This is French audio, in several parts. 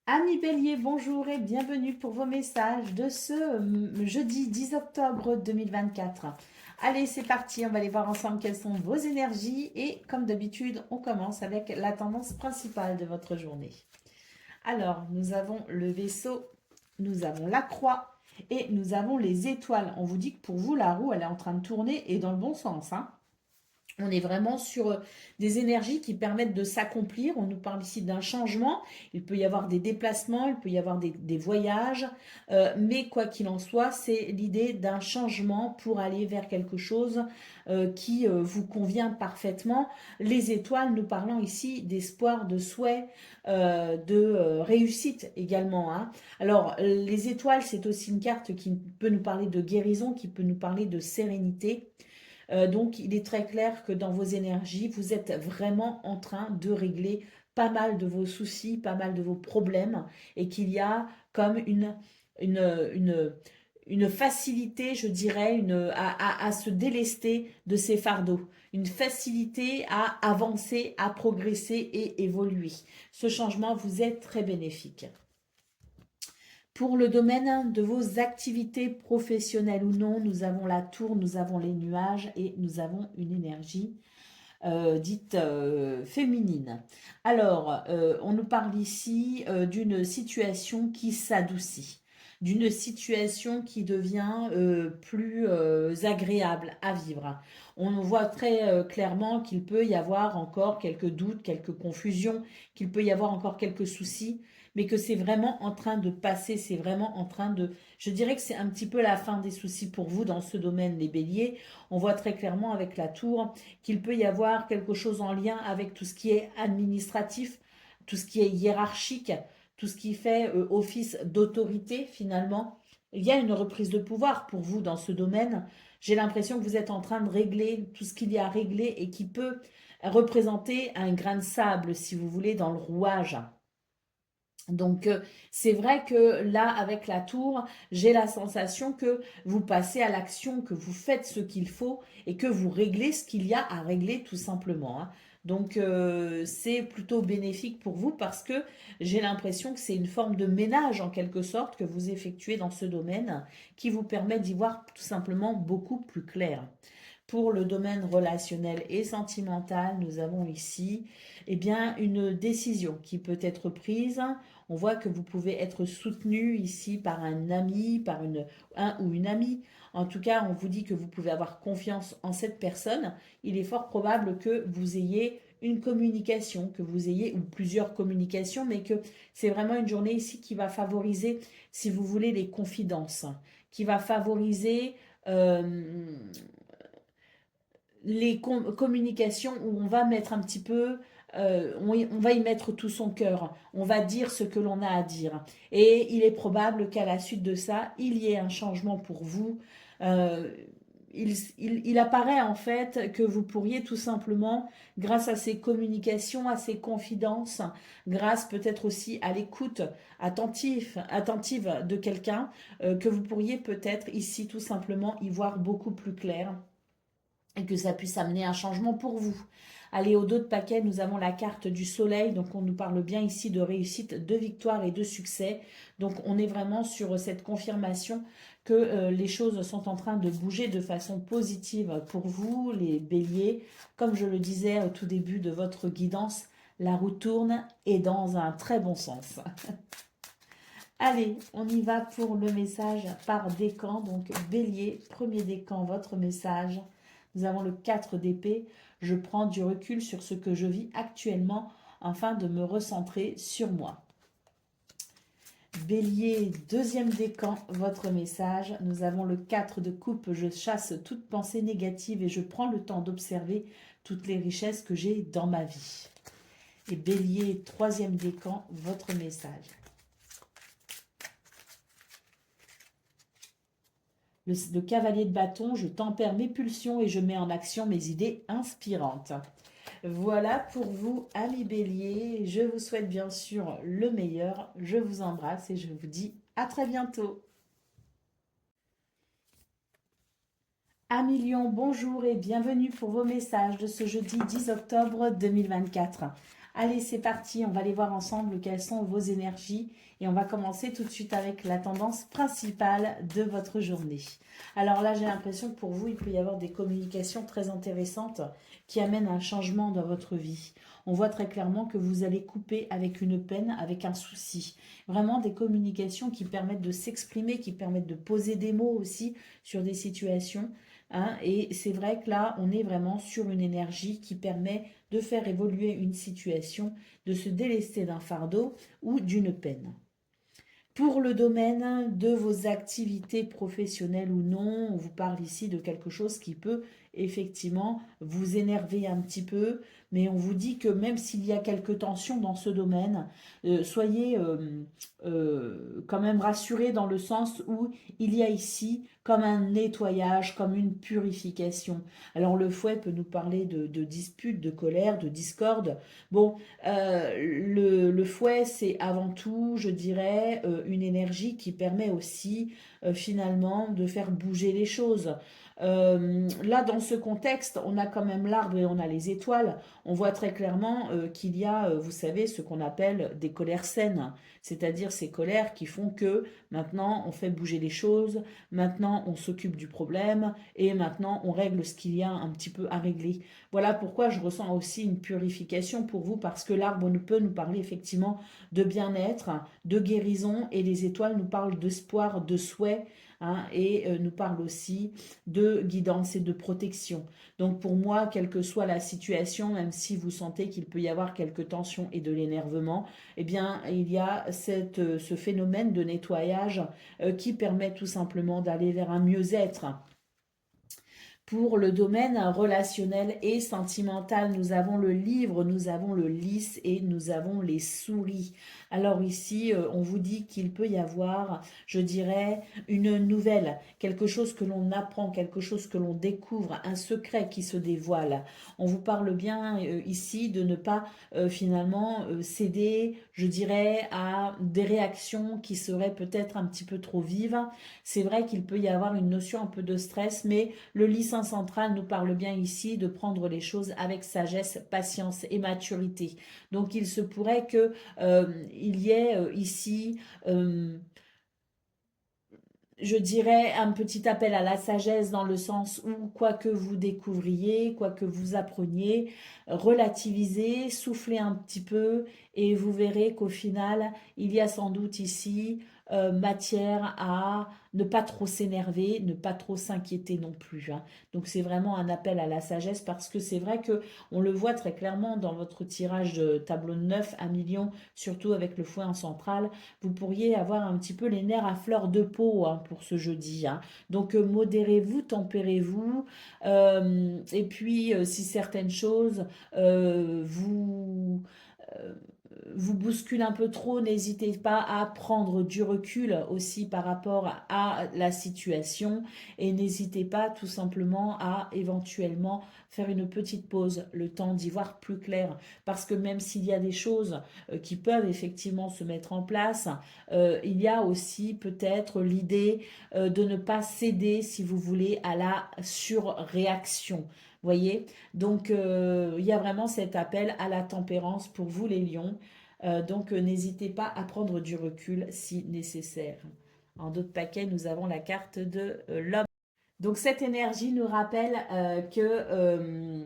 Amis Bélier, bonjour et bienvenue pour vos messages de ce jeudi 10 octobre 2024. Allez, c'est parti, on va aller voir ensemble quelles sont vos énergies et comme d'habitude, on commence avec la tendance principale de votre journée. Alors, nous avons le vaisseau, nous avons la croix et nous avons les étoiles. On vous dit que pour vous, la roue, elle est en train de tourner et dans le bon sens, hein. On est vraiment sur des énergies qui permettent de s'accomplir. On nous parle ici d'un changement. Il peut y avoir des déplacements, il peut y avoir des voyages. Mais quoi qu'il en soit, c'est l'idée d'un changement pour aller vers quelque chose qui vous convient parfaitement. Les étoiles nous parlant ici d'espoir, de souhait, de réussite également, hein. Alors, les étoiles, c'est aussi une carte qui peut nous parler de guérison, qui peut nous parler de sérénité. Donc, il est très clair que dans vos énergies, vous êtes vraiment en train de régler pas mal de vos soucis, pas mal de vos problèmes, et qu'il y a comme une, une, une facilité, je dirais, à se délester de ces fardeaux, une facilité à avancer, à progresser et évoluer. Ce changement vous est très bénéfique. Pour le domaine de vos activités professionnelles ou non, nous avons la tour, nous avons les nuages et nous avons une énergie dite féminine. Alors, on nous parle ici d'une situation qui s'adoucit, d'une situation qui devient plus agréable à vivre. On voit très clairement qu'il peut y avoir encore quelques doutes, quelques confusions, qu'il peut y avoir encore quelques soucis, mais que c'est vraiment en train de passer, c'est vraiment en train de... Je dirais que c'est un petit peu la fin des soucis pour vous dans ce domaine, les béliers. On voit très clairement avec la tour qu'il peut y avoir quelque chose en lien avec tout ce qui est administratif, tout ce qui est hiérarchique, tout ce qui fait office d'autorité finalement. Il y a une reprise de pouvoir pour vous dans ce domaine. J'ai l'impression que vous êtes en train de régler tout ce qu'il y a à régler et qui peut représenter un grain de sable, si vous voulez, dans le rouage. Donc c'est vrai que là, avec la tour, j'ai la sensation que vous passez à l'action, que vous faites ce qu'il faut et que vous réglez ce qu'il y a à régler tout simplement, hein. Donc c'est plutôt bénéfique pour vous parce que j'ai l'impression que c'est une forme de ménage en quelque sorte que vous effectuez dans ce domaine qui vous permet d'y voir tout simplement beaucoup plus clair. Pour le domaine relationnel et sentimental, nous avons ici eh bien, une décision qui peut être prise. On voit que vous pouvez être soutenu ici par un ami, par un ou une amie. En tout cas, on vous dit que vous pouvez avoir confiance en cette personne. Il est fort probable que vous ayez une communication, que vous ayez ou plusieurs communications, mais que c'est vraiment une journée ici qui va favoriser, si vous voulez, les confidences, qui va favoriser les communications où on va mettre un petit peu, on va y mettre tout son cœur, on va dire ce que l'on a à dire. Et il est probable qu'à la suite de ça, il y ait un changement pour vous. Euh, il apparaît en fait que vous pourriez tout simplement, grâce à ces communications, à ces confidences, grâce peut-être aussi à l'écoute attentive de quelqu'un, que vous pourriez peut-être ici tout simplement y voir beaucoup plus clair et que ça puisse amener un changement pour vous. Allez, au dos de paquet, nous avons la carte du soleil, donc on nous parle bien ici de réussite, de victoire et de succès. Donc on est vraiment sur cette confirmation que les choses sont en train de bouger de façon positive pour vous, les béliers. Comme je le disais au tout début de votre guidance, la roue tourne et dans un très bon sens. Allez, on y va pour le message par décan. Donc, bélier, premier décan, votre message. Nous avons le 4 d'épée. Je prends du recul sur ce que je vis actuellement afin de me recentrer sur moi. Bélier, deuxième décan, votre message. Nous avons le 4 de coupe. Je chasse toute pensée négative et je prends le temps d'observer toutes les richesses que j'ai dans ma vie. Et bélier, troisième décan, votre message. Le cavalier de bâton, je tempère mes pulsions et je mets en action mes idées inspirantes. Voilà pour vous, amis bélier. Je vous souhaite bien sûr le meilleur. Je vous embrasse et je vous dis à très bientôt. Amis lion, bonjour et bienvenue pour vos messages de ce jeudi 10 octobre 2024. Allez, c'est parti, on va aller voir ensemble quelles sont vos énergies et on va commencer tout de suite avec la tendance principale de votre journée. Alors là, j'ai l'impression que pour vous, il peut y avoir des communications très intéressantes qui amènent un changement dans votre vie. On voit très clairement que vous allez couper avec une peine, avec un souci. Vraiment des communications qui permettent de s'exprimer, qui permettent de poser des mots aussi sur des situations. Hein, et c'est vrai que là, on est vraiment sur une énergie qui permet de faire évoluer une situation, de se délester d'un fardeau ou d'une peine. Pour le domaine de vos activités professionnelles ou non, on vous parle ici de quelque chose qui peut effectivement vous énerver un petit peu, mais on vous dit que même s'il y a quelques tensions dans ce domaine, soyez quand même rassurés dans le sens où il y a ici comme un nettoyage, comme une purification. Alors le fouet peut nous parler de disputes, de colère, de discorde. Bon, le fouet, c'est avant tout, je dirais, une énergie qui permet aussi finalement de faire bouger les choses. Là, dans ce contexte, on a quand même l'arbre et on a les étoiles. On voit très clairement qu'il y a, vous savez, ce qu'on appelle des colères saines, c'est-à-dire ces colères qui font que maintenant on fait bouger les choses, maintenant on s'occupe du problème et maintenant on règle ce qu'il y a un petit peu à régler. Voilà pourquoi je ressens aussi une purification pour vous, parce que l'arbre peut nous parler effectivement de bien-être, de guérison, et les étoiles nous parlent d'espoir, de souhait, hein, et nous parlent aussi de guidance et de protection. Donc pour moi, quelle que soit la situation, même si vous sentez qu'il peut y avoir quelques tensions et de l'énervement, eh bien il y a ce phénomène de nettoyage qui permet tout simplement d'aller vers un mieux-être. Pour le domaine relationnel et sentimental, nous avons le livre, nous avons le lys et nous avons les souris. Alors ici, on vous dit qu'il peut y avoir, je dirais, une nouvelle, quelque chose que l'on apprend, quelque chose que l'on découvre, un secret qui se dévoile. On vous parle bien ici de ne pas finalement céder, je dirais, à des réactions qui seraient peut-être un petit peu trop vives. C'est vrai qu'il peut y avoir une notion un peu de stress, mais le lycée central nous parle bien ici de prendre les choses avec sagesse, patience et maturité. Donc il se pourrait que il y ait ici je dirais un petit appel à la sagesse dans le sens où quoi que vous découvriez, quoi que vous appreniez, relativisez, soufflez un petit peu et vous verrez qu'au final, il y a sans doute ici matière à ne pas trop s'énerver, ne pas trop s'inquiéter non plus. Hein. Donc c'est vraiment un appel à la sagesse, parce que c'est vrai que on le voit très clairement dans votre tirage de tableau de 9 à million, surtout avec le fouet en centrale. Vous pourriez avoir un petit peu les nerfs à fleur de peau hein, pour ce jeudi. Hein. Donc modérez-vous, tempérez-vous. Et puis si certaines choses euh, vous bousculent un peu trop, n'hésitez pas à prendre du recul aussi par rapport à la situation, et n'hésitez pas tout simplement à éventuellement faire une petite pause, le temps d'y voir plus clair, parce que même s'il y a des choses qui peuvent effectivement se mettre en place, il y a aussi peut-être l'idée de ne pas céder, si vous voulez, à la surréaction. Voyez, donc il y a vraiment cet appel à la tempérance pour vous les lions. Donc n'hésitez pas à prendre du recul si nécessaire. En d'autres paquets, nous avons la carte de l'homme. Donc cette énergie nous rappelle que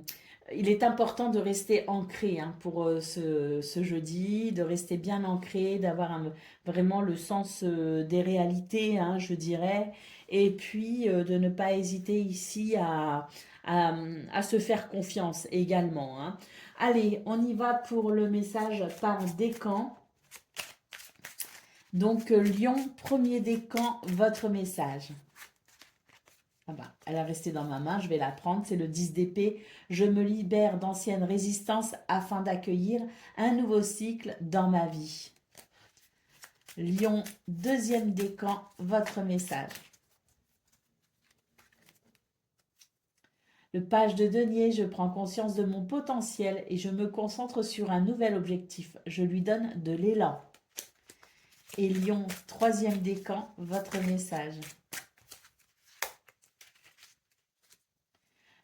il est important de rester ancré hein, pour ce jeudi, de rester bien ancré, d'avoir vraiment le sens des réalités, hein, je dirais, et puis de ne pas hésiter ici à se faire confiance également. Hein. Allez, on y va pour le message par décan. Donc Lion, premier décan, votre message. Ah bah, elle est restée dans ma main, je vais la prendre. C'est le 10 d'épée. Je me libère d'anciennes résistances afin d'accueillir un nouveau cycle dans ma vie. Lion, deuxième décan, votre message. Le page de denier, je prends conscience de mon potentiel et je me concentre sur un nouvel objectif. Je lui donne de l'élan. Et Lion, troisième décan, votre message.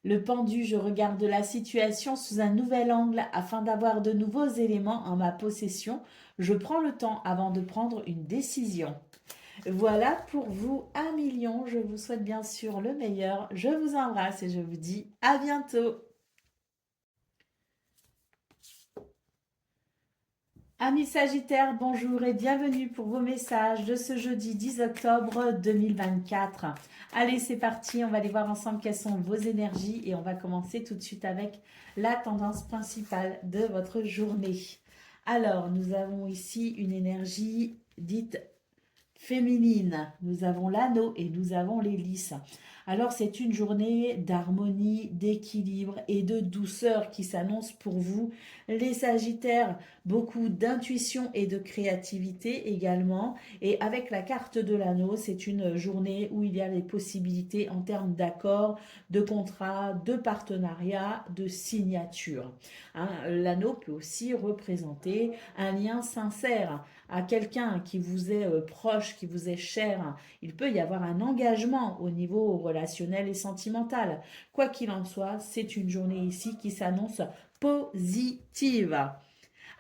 Le pendu, je regarde la situation sous un nouvel angle afin d'avoir de nouveaux éléments en ma possession. Je prends le temps avant de prendre une décision. Voilà pour vous 1 million. Je vous souhaite bien sûr le meilleur. Je vous embrasse et je vous dis à bientôt. Amis Sagittaires, bonjour et bienvenue pour vos messages de ce jeudi 10 octobre 2024. Allez, c'est parti, on va aller voir ensemble quelles sont vos énergies et on va commencer tout de suite avec la tendance principale de votre journée. Alors, nous avons ici une énergie dite féminine. Nous avons l'anneau et nous avons les lys. Alors c'est une journée d'harmonie, d'équilibre et de douceur qui s'annonce pour vous, les Sagittaires. Beaucoup d'intuition et de créativité également. Et avec la carte de l'anneau, c'est une journée où il y a des possibilités en termes d'accords, de contrats, de partenariats, de signatures. Hein, l'anneau peut aussi représenter un lien sincère à quelqu'un qui vous est proche, qui vous est cher. Il peut y avoir un engagement au niveau relationnel et sentimental. Quoi qu'il en soit, c'est une journée ici qui s'annonce positive.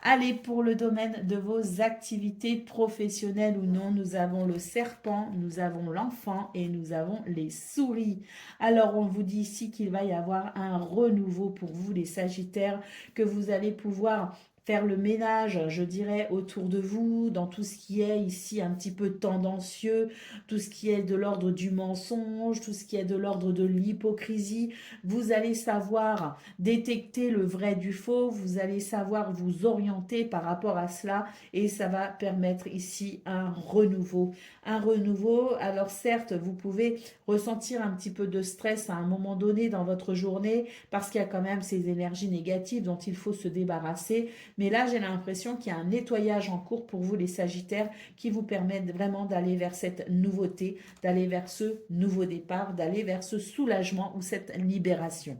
Allez, pour le domaine de vos activités professionnelles ou non, nous avons le serpent, nous avons l'enfant et nous avons les souris. Alors, on vous dit ici qu'il va y avoir un renouveau pour vous, les Sagittaires, que vous allez pouvoir faire le ménage, je dirais, autour de vous, dans tout ce qui est ici un petit peu tendancieux, tout ce qui est de l'ordre du mensonge, tout ce qui est de l'ordre de l'hypocrisie. Vous allez savoir détecter le vrai du faux, vous allez savoir vous orienter par rapport à cela et ça va permettre ici un renouveau. Un renouveau, alors certes, vous pouvez ressentir un petit peu de stress à un moment donné dans votre journée parce qu'il y a quand même ces énergies négatives dont il faut se débarrasser. Mais là, j'ai l'impression qu'il y a un nettoyage en cours pour vous, les Sagittaires, qui vous permettent vraiment d'aller vers cette nouveauté, d'aller vers ce nouveau départ, d'aller vers ce soulagement ou cette libération.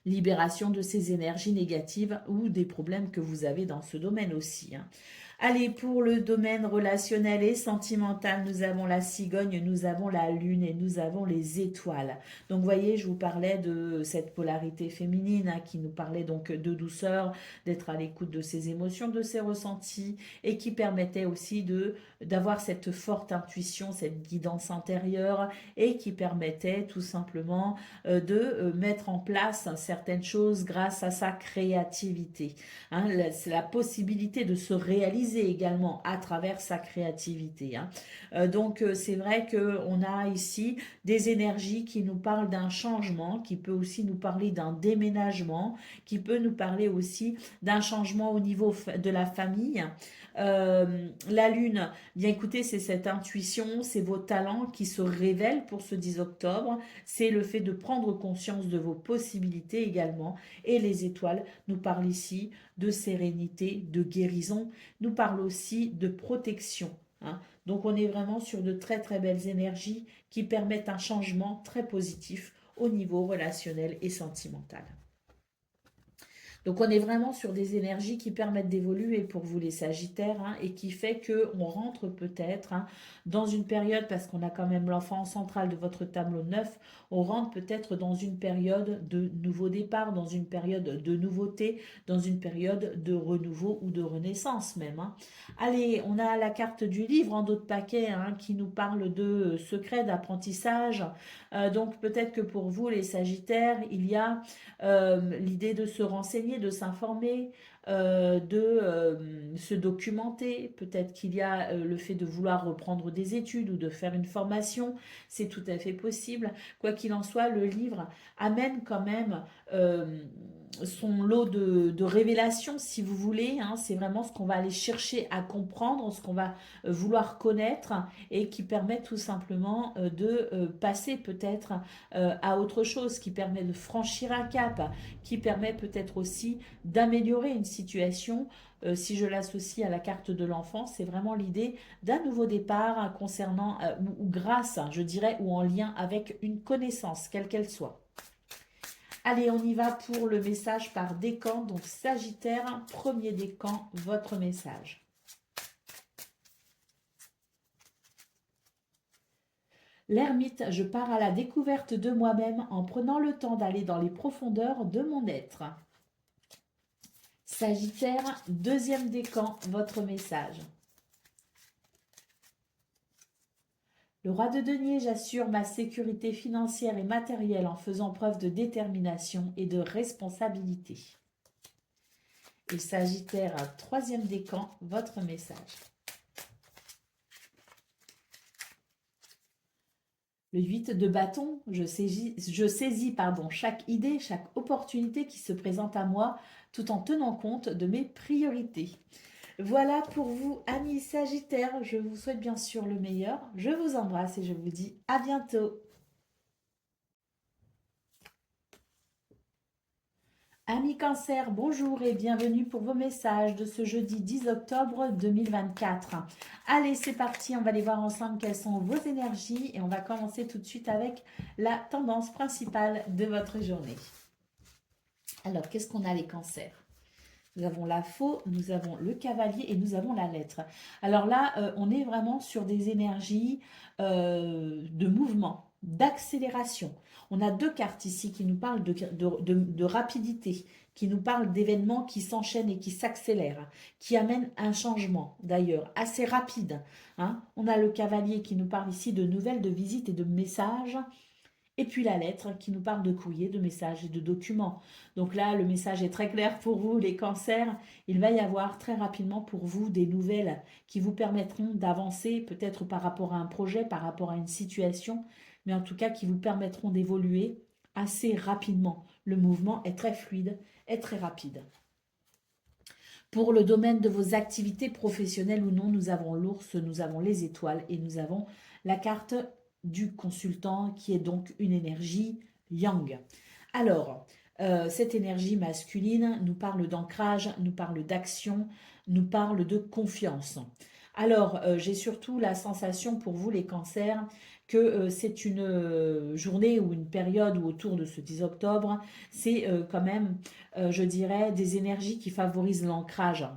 Libération de ces énergies négatives ou des problèmes que vous avez dans ce domaine aussi. Hein. Allez, pour le domaine relationnel et sentimental, nous avons la cigogne, nous avons la lune et nous avons les étoiles. Donc, vous voyez, je vous parlais de cette polarité féminine hein, qui nous parlait donc de douceur, d'être à l'écoute de ses émotions, de ses ressentis et qui permettait aussi d'avoir cette forte intuition, cette guidance intérieure et qui permettait tout simplement de mettre en place certaines choses grâce à sa créativité. Hein, c'est la possibilité de se réaliser également à travers sa créativité. Hein. Donc c'est vrai qu'on a ici des énergies qui nous parlent d'un changement, qui peut aussi nous parler d'un déménagement, qui peut nous parler aussi d'un changement au niveau de la famille. La lune, bien écoutez, c'est cette intuition, c'est vos talents qui se révèlent pour ce 10 octobre, c'est le fait de prendre conscience de vos possibilités également. Et les étoiles nous parlent ici de sérénité, de guérison, nous parlent aussi de protection. Hein. Donc on est vraiment sur de très très belles énergies qui permettent un changement très positif au niveau relationnel et sentimental. Donc on est vraiment sur des énergies qui permettent d'évoluer pour vous les Sagittaires hein, et qui fait qu'on rentre peut-être hein, dans une période, parce qu'on a quand même l'enfant central de votre tableau 9, on rentre peut-être dans une période de nouveau départ, dans une période de nouveauté, dans une période de renouveau ou de renaissance même. Hein. Allez, on a la carte du livre en d'autres paquets hein, qui nous parle de secrets d'apprentissage. Donc peut-être que pour vous les Sagittaires, il y a l'idée de se renseigner, de s'informer, de se documenter. Peut-être qu'il y a le fait de vouloir reprendre des études ou de faire une formation. C'est tout à fait possible. Quoi qu'il en soit, le livre amène quand même son lot de révélations, si vous voulez. Hein. C'est vraiment ce qu'on va aller chercher à comprendre, ce qu'on va vouloir connaître et qui permet tout simplement de passer peut-être à autre chose, qui permet de franchir un cap, qui permet peut-être aussi d'améliorer une situation. Si je l'associe à la carte de l'enfant, c'est vraiment l'idée d'un nouveau départ concernant, ou grâce, je dirais, ou en lien avec une connaissance, quelle qu'elle soit. Allez, on y va pour le message par décan. Donc, Sagittaire, premier décan, votre message. L'ermite, je pars à la découverte de moi-même en prenant le temps d'aller dans les profondeurs de mon être. Sagittaire, deuxième décan, votre message. Le roi de denier, j'assure ma sécurité financière et matérielle en faisant preuve de détermination et de responsabilité. Et Sagittaire, troisième décan, votre message. Le 8 de bâton, je saisis chaque idée, chaque opportunité qui se présente à moi tout en tenant compte de mes priorités. Voilà pour vous, amis Sagittaires. Je vous souhaite bien sûr le meilleur. Je vous embrasse et je vous dis à bientôt. Amis Cancer, bonjour et bienvenue pour vos messages de ce jeudi 10 octobre 2024. Allez, c'est parti, on va aller voir ensemble quelles sont vos énergies et on va commencer tout de suite avec la tendance principale de votre journée. Alors, qu'est-ce qu'on a les cancers? Nous avons la faux, nous avons le cavalier et nous avons la lettre. Alors là, on est vraiment sur des énergies de mouvement, d'accélération. On a deux cartes ici qui nous parlent de rapidité, qui nous parlent d'événements qui s'enchaînent et qui s'accélèrent, qui amènent un changement d'ailleurs assez rapide. Hein. On a le cavalier qui nous parle ici de nouvelles, de visites et de messages. Et puis la lettre qui nous parle de courrier, de messages et de documents. Donc là, le message est très clair pour vous, les cancers. Il va y avoir très rapidement pour vous des nouvelles qui vous permettront d'avancer, peut-être par rapport à un projet, par rapport à une situation, mais en tout cas qui vous permettront d'évoluer assez rapidement. Le mouvement est très fluide, est très rapide. Pour le domaine de vos activités professionnelles ou non, nous avons l'ours, nous avons les étoiles et nous avons la carte du consultant qui est donc une énergie yang. Alors, cette énergie masculine nous parle d'ancrage, nous parle d'action, nous parle de confiance. Alors, j'ai surtout la sensation pour vous les cancers que c'est une journée ou une période où autour de ce 10 octobre, c'est quand même, je dirais, des énergies qui favorisent l'ancrage.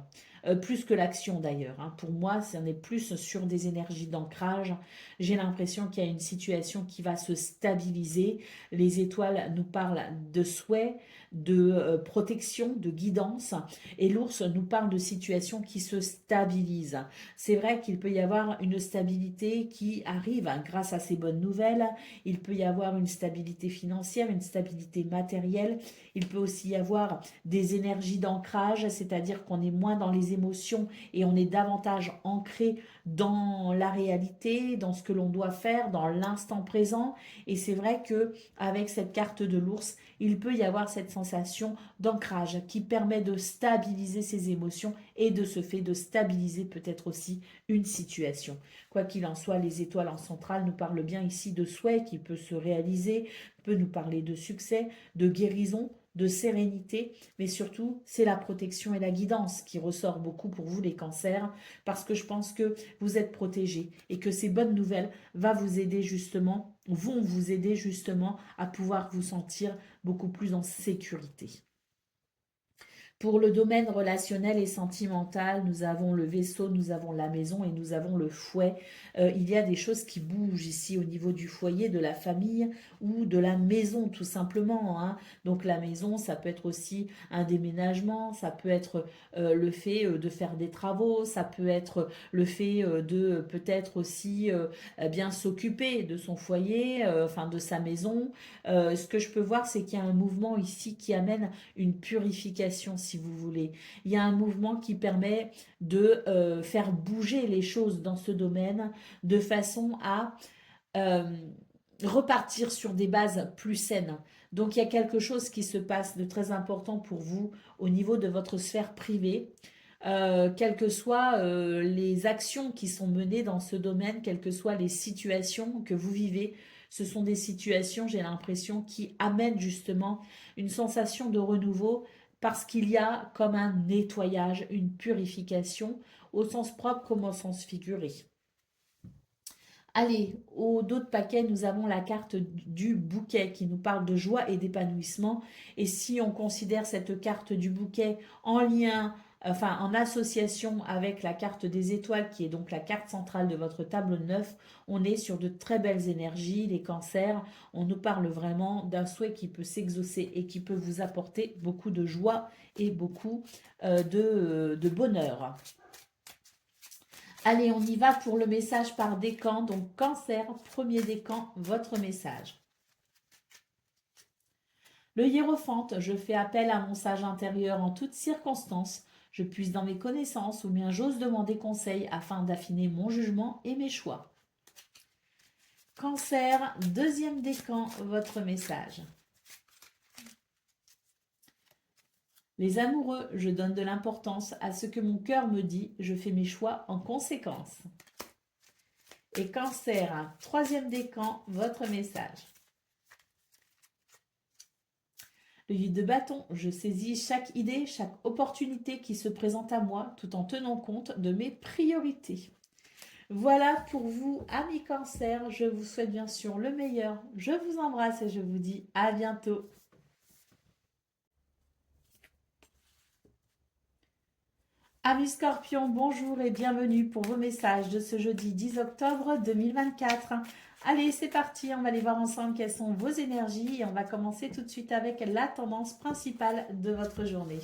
Plus que l'action d'ailleurs. Hein. Pour moi, on est plus sur des énergies d'ancrage. J'ai l'impression qu'il y a une situation qui va se stabiliser. Les étoiles nous parlent de souhait, de protection, de guidance. Et l'ours nous parle de situations qui se stabilisent. C'est vrai qu'il peut y avoir une stabilité qui arrive grâce à ces bonnes nouvelles. Il peut y avoir une stabilité financière, une stabilité matérielle. Il peut aussi y avoir des énergies d'ancrage, c'est-à-dire qu'on est moins dans les émotions et on est davantage ancré dans la réalité, dans ce que l'on doit faire, dans l'instant présent. Et c'est vrai que avec cette carte de l'ours, il peut y avoir cette sensation d'ancrage qui permet de stabiliser ses émotions et de ce fait de stabiliser peut-être aussi une situation. Quoi qu'il en soit, les étoiles en centrale nous parlent bien ici de souhait qui peut se réaliser, peut nous parler de succès, de guérison, de sérénité, mais surtout, c'est la protection et la guidance qui ressort beaucoup pour vous les cancers, parce que je pense que vous êtes protégés et que ces bonnes nouvelles vont vous aider justement à pouvoir vous sentir beaucoup plus en sécurité. Pour le domaine relationnel et sentimental, nous avons le vaisseau, nous avons la maison et nous avons le fouet. Il y a des choses qui bougent ici au niveau du foyer, de la famille ou de la maison tout simplement. Hein. Donc la maison, ça peut être aussi un déménagement, ça peut être le fait de faire des travaux, ça peut être le fait de peut-être aussi bien s'occuper de son foyer, enfin de sa maison. Ce que je peux voir, c'est qu'il y a un mouvement ici qui amène une purification, si vous voulez. Il y a un mouvement qui permet de faire bouger les choses dans ce domaine de façon à euh, repartir sur des bases plus saines. Donc il y a quelque chose qui se passe de très important pour vous au niveau de votre sphère privée. Quelles que soient les actions qui sont menées dans ce domaine, quelles que soient les situations que vous vivez, ce sont des situations, j'ai l'impression, qui amènent justement une sensation de renouveau parce qu'il y a comme un nettoyage, une purification, au sens propre comme au sens figuré. Allez, au dos de paquet, nous avons la carte du bouquet qui nous parle de joie et d'épanouissement. Et si on considère cette carte du bouquet en lien enfin en association avec la carte des étoiles, qui est donc la carte centrale de votre tableau de 9, on est sur de très belles énergies. Les cancers, on nous parle vraiment d'un souhait qui peut s'exaucer et qui peut vous apporter beaucoup de joie et beaucoup de bonheur. Allez, on y va pour le message par décan. Donc, cancer, premier décan, votre message. Le hiérophante, je fais appel à mon sage intérieur en toutes circonstances. Je puise dans mes connaissances ou bien j'ose demander conseil afin d'affiner mon jugement et mes choix. Cancer, deuxième décan, votre message. Les amoureux, je donne de l'importance à ce que mon cœur me dit, je fais mes choix en conséquence. Et cancer, troisième décan, votre message. Le 8 de bâton, je saisis chaque idée, chaque opportunité qui se présente à moi tout en tenant compte de mes priorités. Voilà pour vous, amis Cancer. Je vous souhaite bien sûr le meilleur. Je vous embrasse et je vous dis à bientôt. Amis Scorpions, bonjour et bienvenue pour vos messages de ce jeudi 10 octobre 2024. Allez, c'est parti, on va aller voir ensemble quelles sont vos énergies et on va commencer tout de suite avec la tendance principale de votre journée.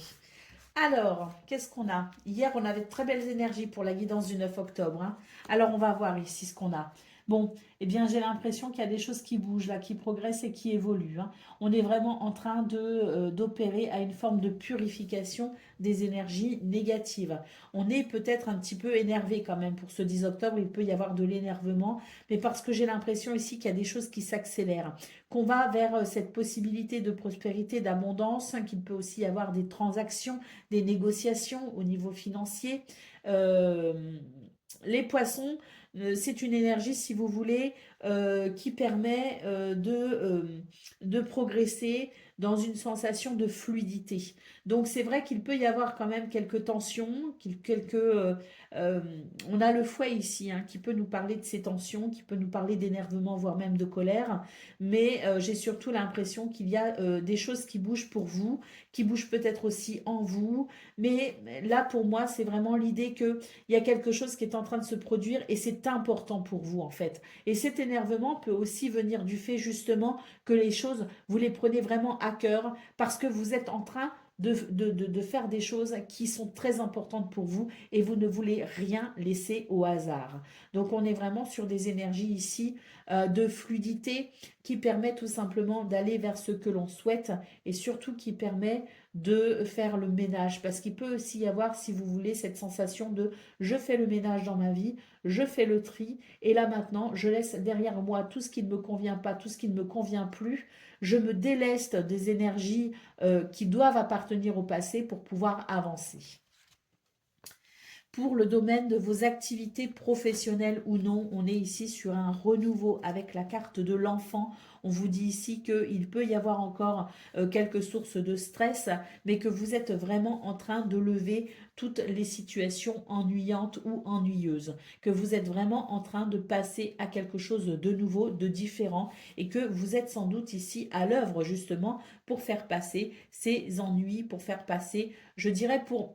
Alors, qu'est-ce qu'on a? Hier, on avait de très belles énergies pour la guidance du 9 octobre. Alors, on va voir ici ce qu'on a. Bon, eh bien, j'ai l'impression qu'il y a des choses qui bougent là, qui progressent et qui évoluent. On est vraiment en train d'opérer à une forme de purification des énergies négatives. On est peut-être un petit peu énervé quand même pour ce 10 octobre. Il peut y avoir de l'énervement, mais parce que j'ai l'impression ici qu'il y a des choses qui s'accélèrent, qu'on va vers cette possibilité de prospérité, d'abondance, qu'il peut aussi y avoir des transactions, des négociations au niveau financier. Euh, les poissons, c'est une énergie, si vous voulez, qui permet de progresser dans une sensation de fluidité. Donc c'est vrai qu'il peut y avoir quand même quelques tensions, euh, on a le fouet ici qui peut nous parler de ces tensions, qui peut nous parler d'énervement, voire même de colère, mais j'ai surtout l'impression qu'il y a des choses qui bougent pour vous, qui bougent peut-être aussi en vous, mais là pour moi c'est vraiment l'idée qu'il y a quelque chose qui est en train de se produire et c'est important pour vous en fait. Et cet énervement peut aussi venir du fait justement que les choses, vous les prenez vraiment à cœur parce que vous êtes en train de faire des choses qui sont très importantes pour vous et vous ne voulez rien laisser au hasard. Donc on est vraiment sur des énergies ici de fluidité qui permet tout simplement d'aller vers ce que l'on souhaite et surtout qui permet de faire le ménage parce qu'il peut aussi y avoir, si vous voulez, cette sensation de je fais le ménage dans ma vie, je fais le tri et là maintenant je laisse derrière moi tout ce qui ne me convient pas, tout ce qui ne me convient plus, je me déleste des énergies qui doivent appartenir au passé pour pouvoir avancer. Pour le domaine de vos activités professionnelles ou non, on est ici sur un renouveau avec la carte de l'enfant. On vous dit ici qu'il peut y avoir encore quelques sources de stress, mais que vous êtes vraiment en train de lever toutes les situations ennuyantes ou ennuyeuses, que vous êtes vraiment en train de passer à quelque chose de nouveau, de différent, et que vous êtes sans doute ici à l'œuvre justement pour faire passer ces ennuis, pour faire passer, je dirais, pour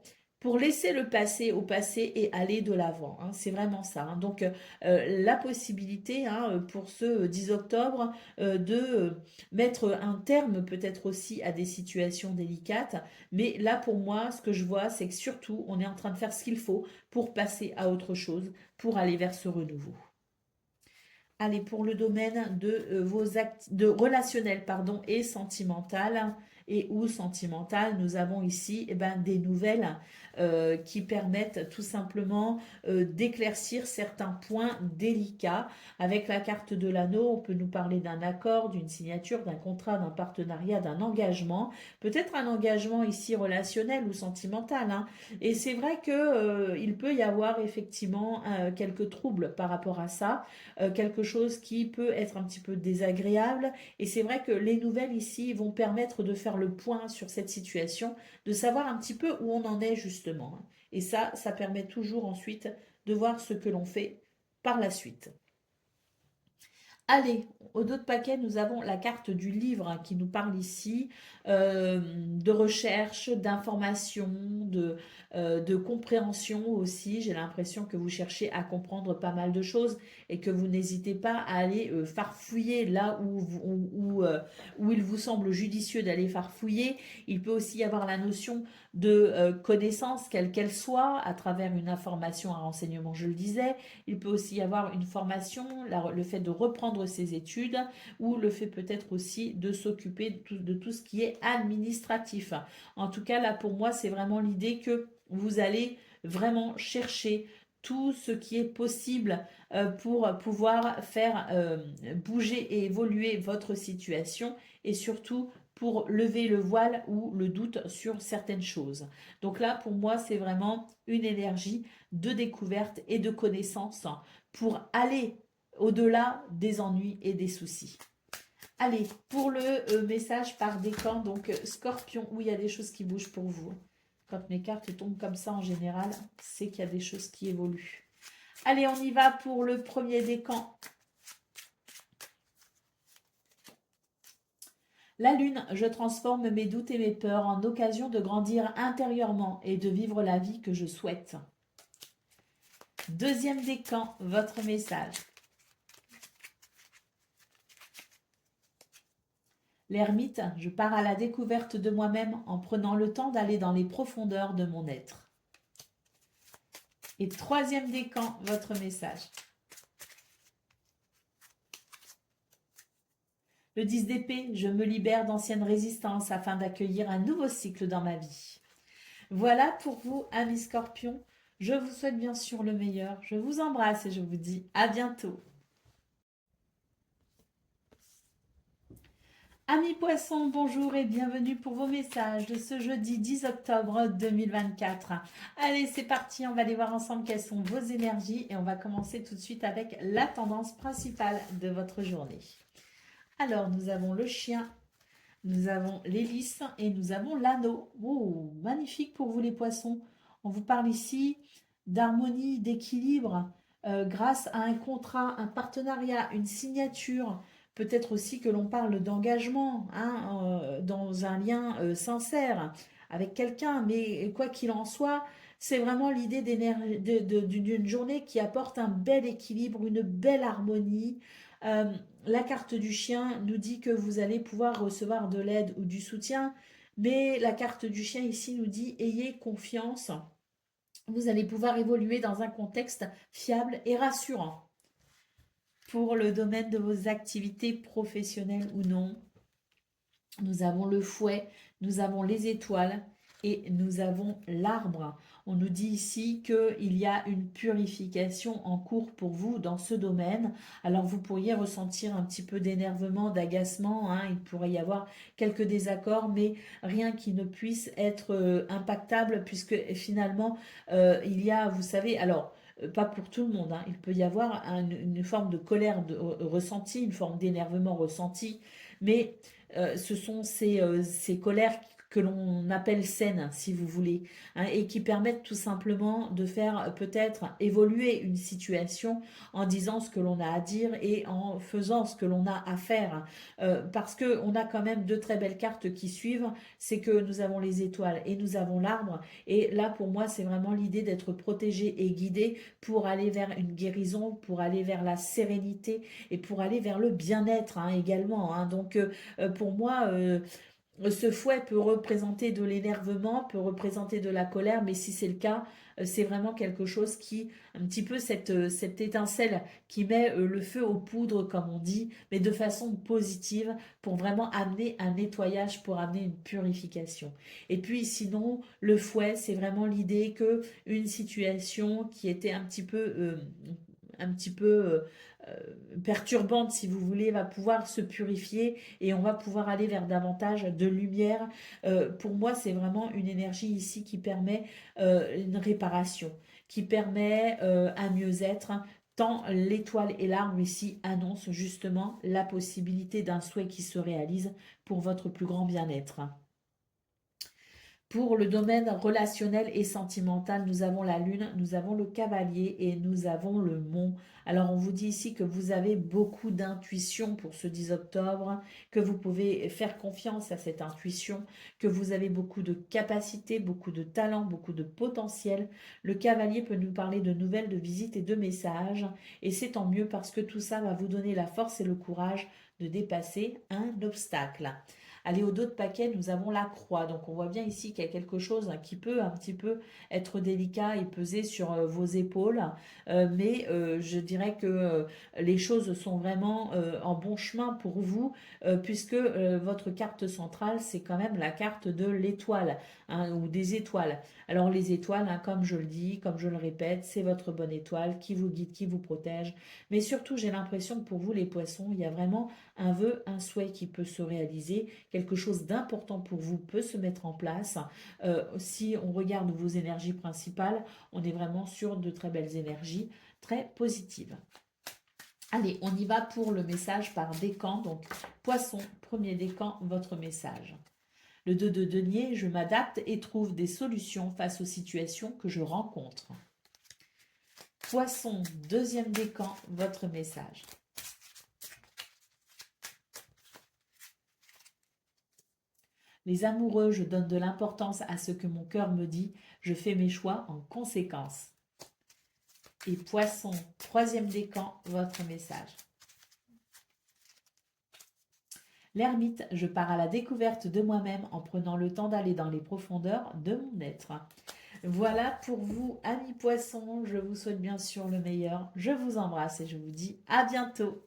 laisser le passé au passé et aller de l'avant. C'est vraiment ça. Donc, la possibilité pour ce 10 octobre de mettre un terme peut-être aussi à des situations délicates. Mais là, pour moi, ce que je vois, c'est que surtout, on est en train de faire ce qu'il faut pour passer à autre chose, pour aller vers ce renouveau. Allez, pour le domaine de vos actes de relationnel pardon, et sentimental et ou sentimental, nous avons ici des nouvelles qui permettent tout simplement d'éclaircir certains points délicats. Avec la carte de l'anneau, on peut nous parler d'un accord, d'une signature, d'un contrat, d'un partenariat, d'un engagement, peut-être un engagement ici relationnel ou sentimental. Et c'est vrai que il peut y avoir effectivement quelques troubles par rapport à ça, quelque chose qui peut être un petit peu désagréable. Et c'est vrai que les nouvelles ici vont permettre de faire le point sur cette situation, de savoir un petit peu où on en est justement. Et ça permet toujours ensuite de voir ce que l'on fait par la suite. Allez, au dos de paquet, nous avons la carte du livre hein, qui nous parle ici de recherche, d'information, de compréhension aussi. J'ai l'impression que vous cherchez à comprendre pas mal de choses et que vous n'hésitez pas à aller farfouiller là où il vous semble judicieux d'aller farfouiller. Il peut aussi y avoir la notion de connaissance, quelle qu'elle soit, à travers une information, un renseignement, je le disais. Il peut aussi y avoir une formation, le fait de reprendre ses études ou le fait peut-être aussi de s'occuper de tout ce qui est administratif. En tout cas, là pour moi, c'est vraiment l'idée que vous allez vraiment chercher tout ce qui est possible pour pouvoir faire bouger et évoluer votre situation et surtout pour lever le voile ou le doute sur certaines choses. Donc là, pour moi, c'est vraiment une énergie de découverte et de connaissance pour aller au-delà des ennuis et des soucis. Allez, pour le message par décan, donc Scorpion, où il y a des choses qui bougent pour vous. Quand mes cartes tombent comme ça en général, c'est qu'il y a des choses qui évoluent. Allez, on y va pour le premier décan. La lune, je transforme mes doutes et mes peurs en occasion de grandir intérieurement et de vivre la vie que je souhaite. Deuxième décan, votre message. L'ermite, je pars à la découverte de moi-même en prenant le temps d'aller dans les profondeurs de mon être. Et troisième décan, votre message. Le 10 d'épée, je me libère d'anciennes résistances afin d'accueillir un nouveau cycle dans ma vie. Voilà pour vous, amis scorpions. Je vous souhaite bien sûr le meilleur. Je vous embrasse et je vous dis à bientôt. Amis poissons, bonjour et bienvenue pour vos messages de ce jeudi 10 octobre 2024. Allez, c'est parti, on va aller voir ensemble quelles sont vos énergies et on va commencer tout de suite avec la tendance principale de votre journée. Alors, nous avons le chien, nous avons l'hélice et nous avons l'anneau. Oh, magnifique pour vous les poissons. On vous parle ici d'harmonie, d'équilibre, grâce à un contrat, un partenariat, une signature. Peut-être aussi que l'on parle d'engagement hein, dans un lien sincère avec quelqu'un. Mais quoi qu'il en soit, c'est vraiment l'idée d'une journée qui apporte un bel équilibre, une belle harmonie. Euh, la carte du chien nous dit que vous allez pouvoir recevoir de l'aide ou du soutien, mais la carte du chien ici nous dit ayez confiance. Vous allez pouvoir évoluer dans un contexte fiable et rassurant. Pour le domaine de vos activités professionnelles ou non, nous avons le fouet, nous avons les étoiles et nous avons l'arbre. On nous dit ici qu'il y a une purification en cours pour vous dans ce domaine. Alors vous pourriez ressentir un petit peu d'énervement, d'agacement, hein. Il pourrait y avoir quelques désaccords, mais rien qui ne puisse être impactable puisque finalement il y a, vous savez, alors pas pour tout le monde, hein. Il peut y avoir une forme de colère ressentie, une forme d'énervement ressenti, mais ce sont ces colères que l'on appelle saines, si vous voulez, hein, et qui permettent tout simplement de faire peut-être évoluer une situation en disant ce que l'on a à dire et en faisant ce que l'on a à faire. Parce qu'on a quand même deux très belles cartes qui suivent, c'est que nous avons les étoiles et nous avons l'arbre. Et là, pour moi, c'est vraiment l'idée d'être protégé et guidé pour aller vers une guérison, pour aller vers la sérénité et pour aller vers le bien-être hein, également. Hein. Donc, pour moi, ce fouet peut représenter de l'énervement, peut représenter de la colère, mais si c'est le cas, c'est vraiment quelque chose qui, un petit peu cette étincelle qui met le feu aux poudres, comme on dit, mais de façon positive, pour vraiment amener un nettoyage, pour amener une purification. Et puis sinon, le fouet, c'est vraiment l'idée que une situation qui était un petit peu perturbante, si vous voulez, va pouvoir se purifier et on va pouvoir aller vers davantage de lumière. Pour moi, c'est vraiment une énergie ici qui permet une réparation, qui permet un mieux-être. Tant l'étoile et l'arbre ici annoncent justement la possibilité d'un souhait qui se réalise pour votre plus grand bien-être. Pour le domaine relationnel et sentimental, nous avons la lune, nous avons le cavalier et nous avons le mont. Alors on vous dit ici que vous avez beaucoup d'intuition pour ce 10 octobre, que vous pouvez faire confiance à cette intuition, que vous avez beaucoup de capacités, beaucoup de talent, beaucoup de potentiel. Le cavalier peut nous parler de nouvelles, de visites et de messages. Et c'est tant mieux parce que tout ça va vous donner la force et le courage de dépasser un obstacle. Allez, au dos de paquet, nous avons la croix. Donc, on voit bien ici qu'il y a quelque chose qui peut un petit peu être délicat et peser sur vos épaules. Mais je dirais que les choses sont vraiment en bon chemin pour vous, puisque votre carte centrale, c'est quand même la carte de l'étoile, hein, ou des étoiles. Alors, les étoiles, hein, comme je le dis, comme je le répète, c'est votre bonne étoile qui vous guide, qui vous protège. Mais surtout, j'ai l'impression que pour vous, les poissons, il y a vraiment un vœu, un souhait qui peut se réaliser, quelque chose d'important pour vous peut se mettre en place. Si on regarde vos énergies principales, on est vraiment sur de très belles énergies, très positives. Allez, on y va pour le message par décan. Donc, poisson, premier décan, votre message. Le 2 de denier, je m'adapte et trouve des solutions face aux situations que je rencontre. Poisson, deuxième décan, votre message. Les amoureux, je donne de l'importance à ce que mon cœur me dit, je fais mes choix en conséquence. Et poisson, troisième décan, votre message. L'ermite, je pars à la découverte de moi-même en prenant le temps d'aller dans les profondeurs de mon être. Voilà pour vous, amis poissons, je vous souhaite bien sûr le meilleur. Je vous embrasse et je vous dis à bientôt.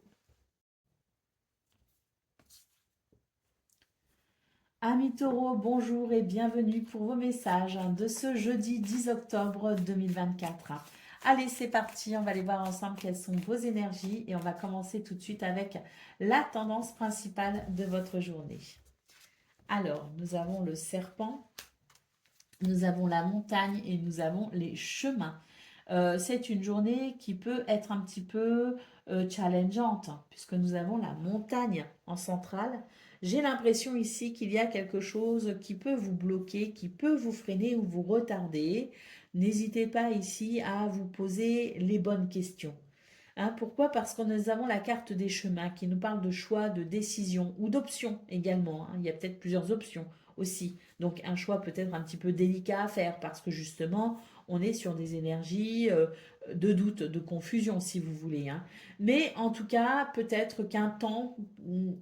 Amis taureaux, bonjour et bienvenue pour vos messages de ce jeudi 10 octobre 2024. Allez, c'est parti, on va aller voir ensemble quelles sont vos énergies et on va commencer tout de suite avec la tendance principale de votre journée. Alors, nous avons le serpent, nous avons la montagne et nous avons les chemins. C'est une journée qui peut être un petit peu challengeante, puisque nous avons la montagne en centrale. J'ai l'impression ici qu'il y a quelque chose qui peut vous bloquer, qui peut vous freiner ou vous retarder. N'hésitez pas ici à vous poser les bonnes questions. Hein, pourquoi? Parce que nous avons la carte des chemins qui nous parle de choix, de décision ou d'options également, hein. Il y a peut-être plusieurs options aussi. Donc un choix peut-être un petit peu délicat à faire parce que justement, on est sur des énergies de doute, de confusion si vous voulez, hein. Mais en tout cas, peut-être qu'un temps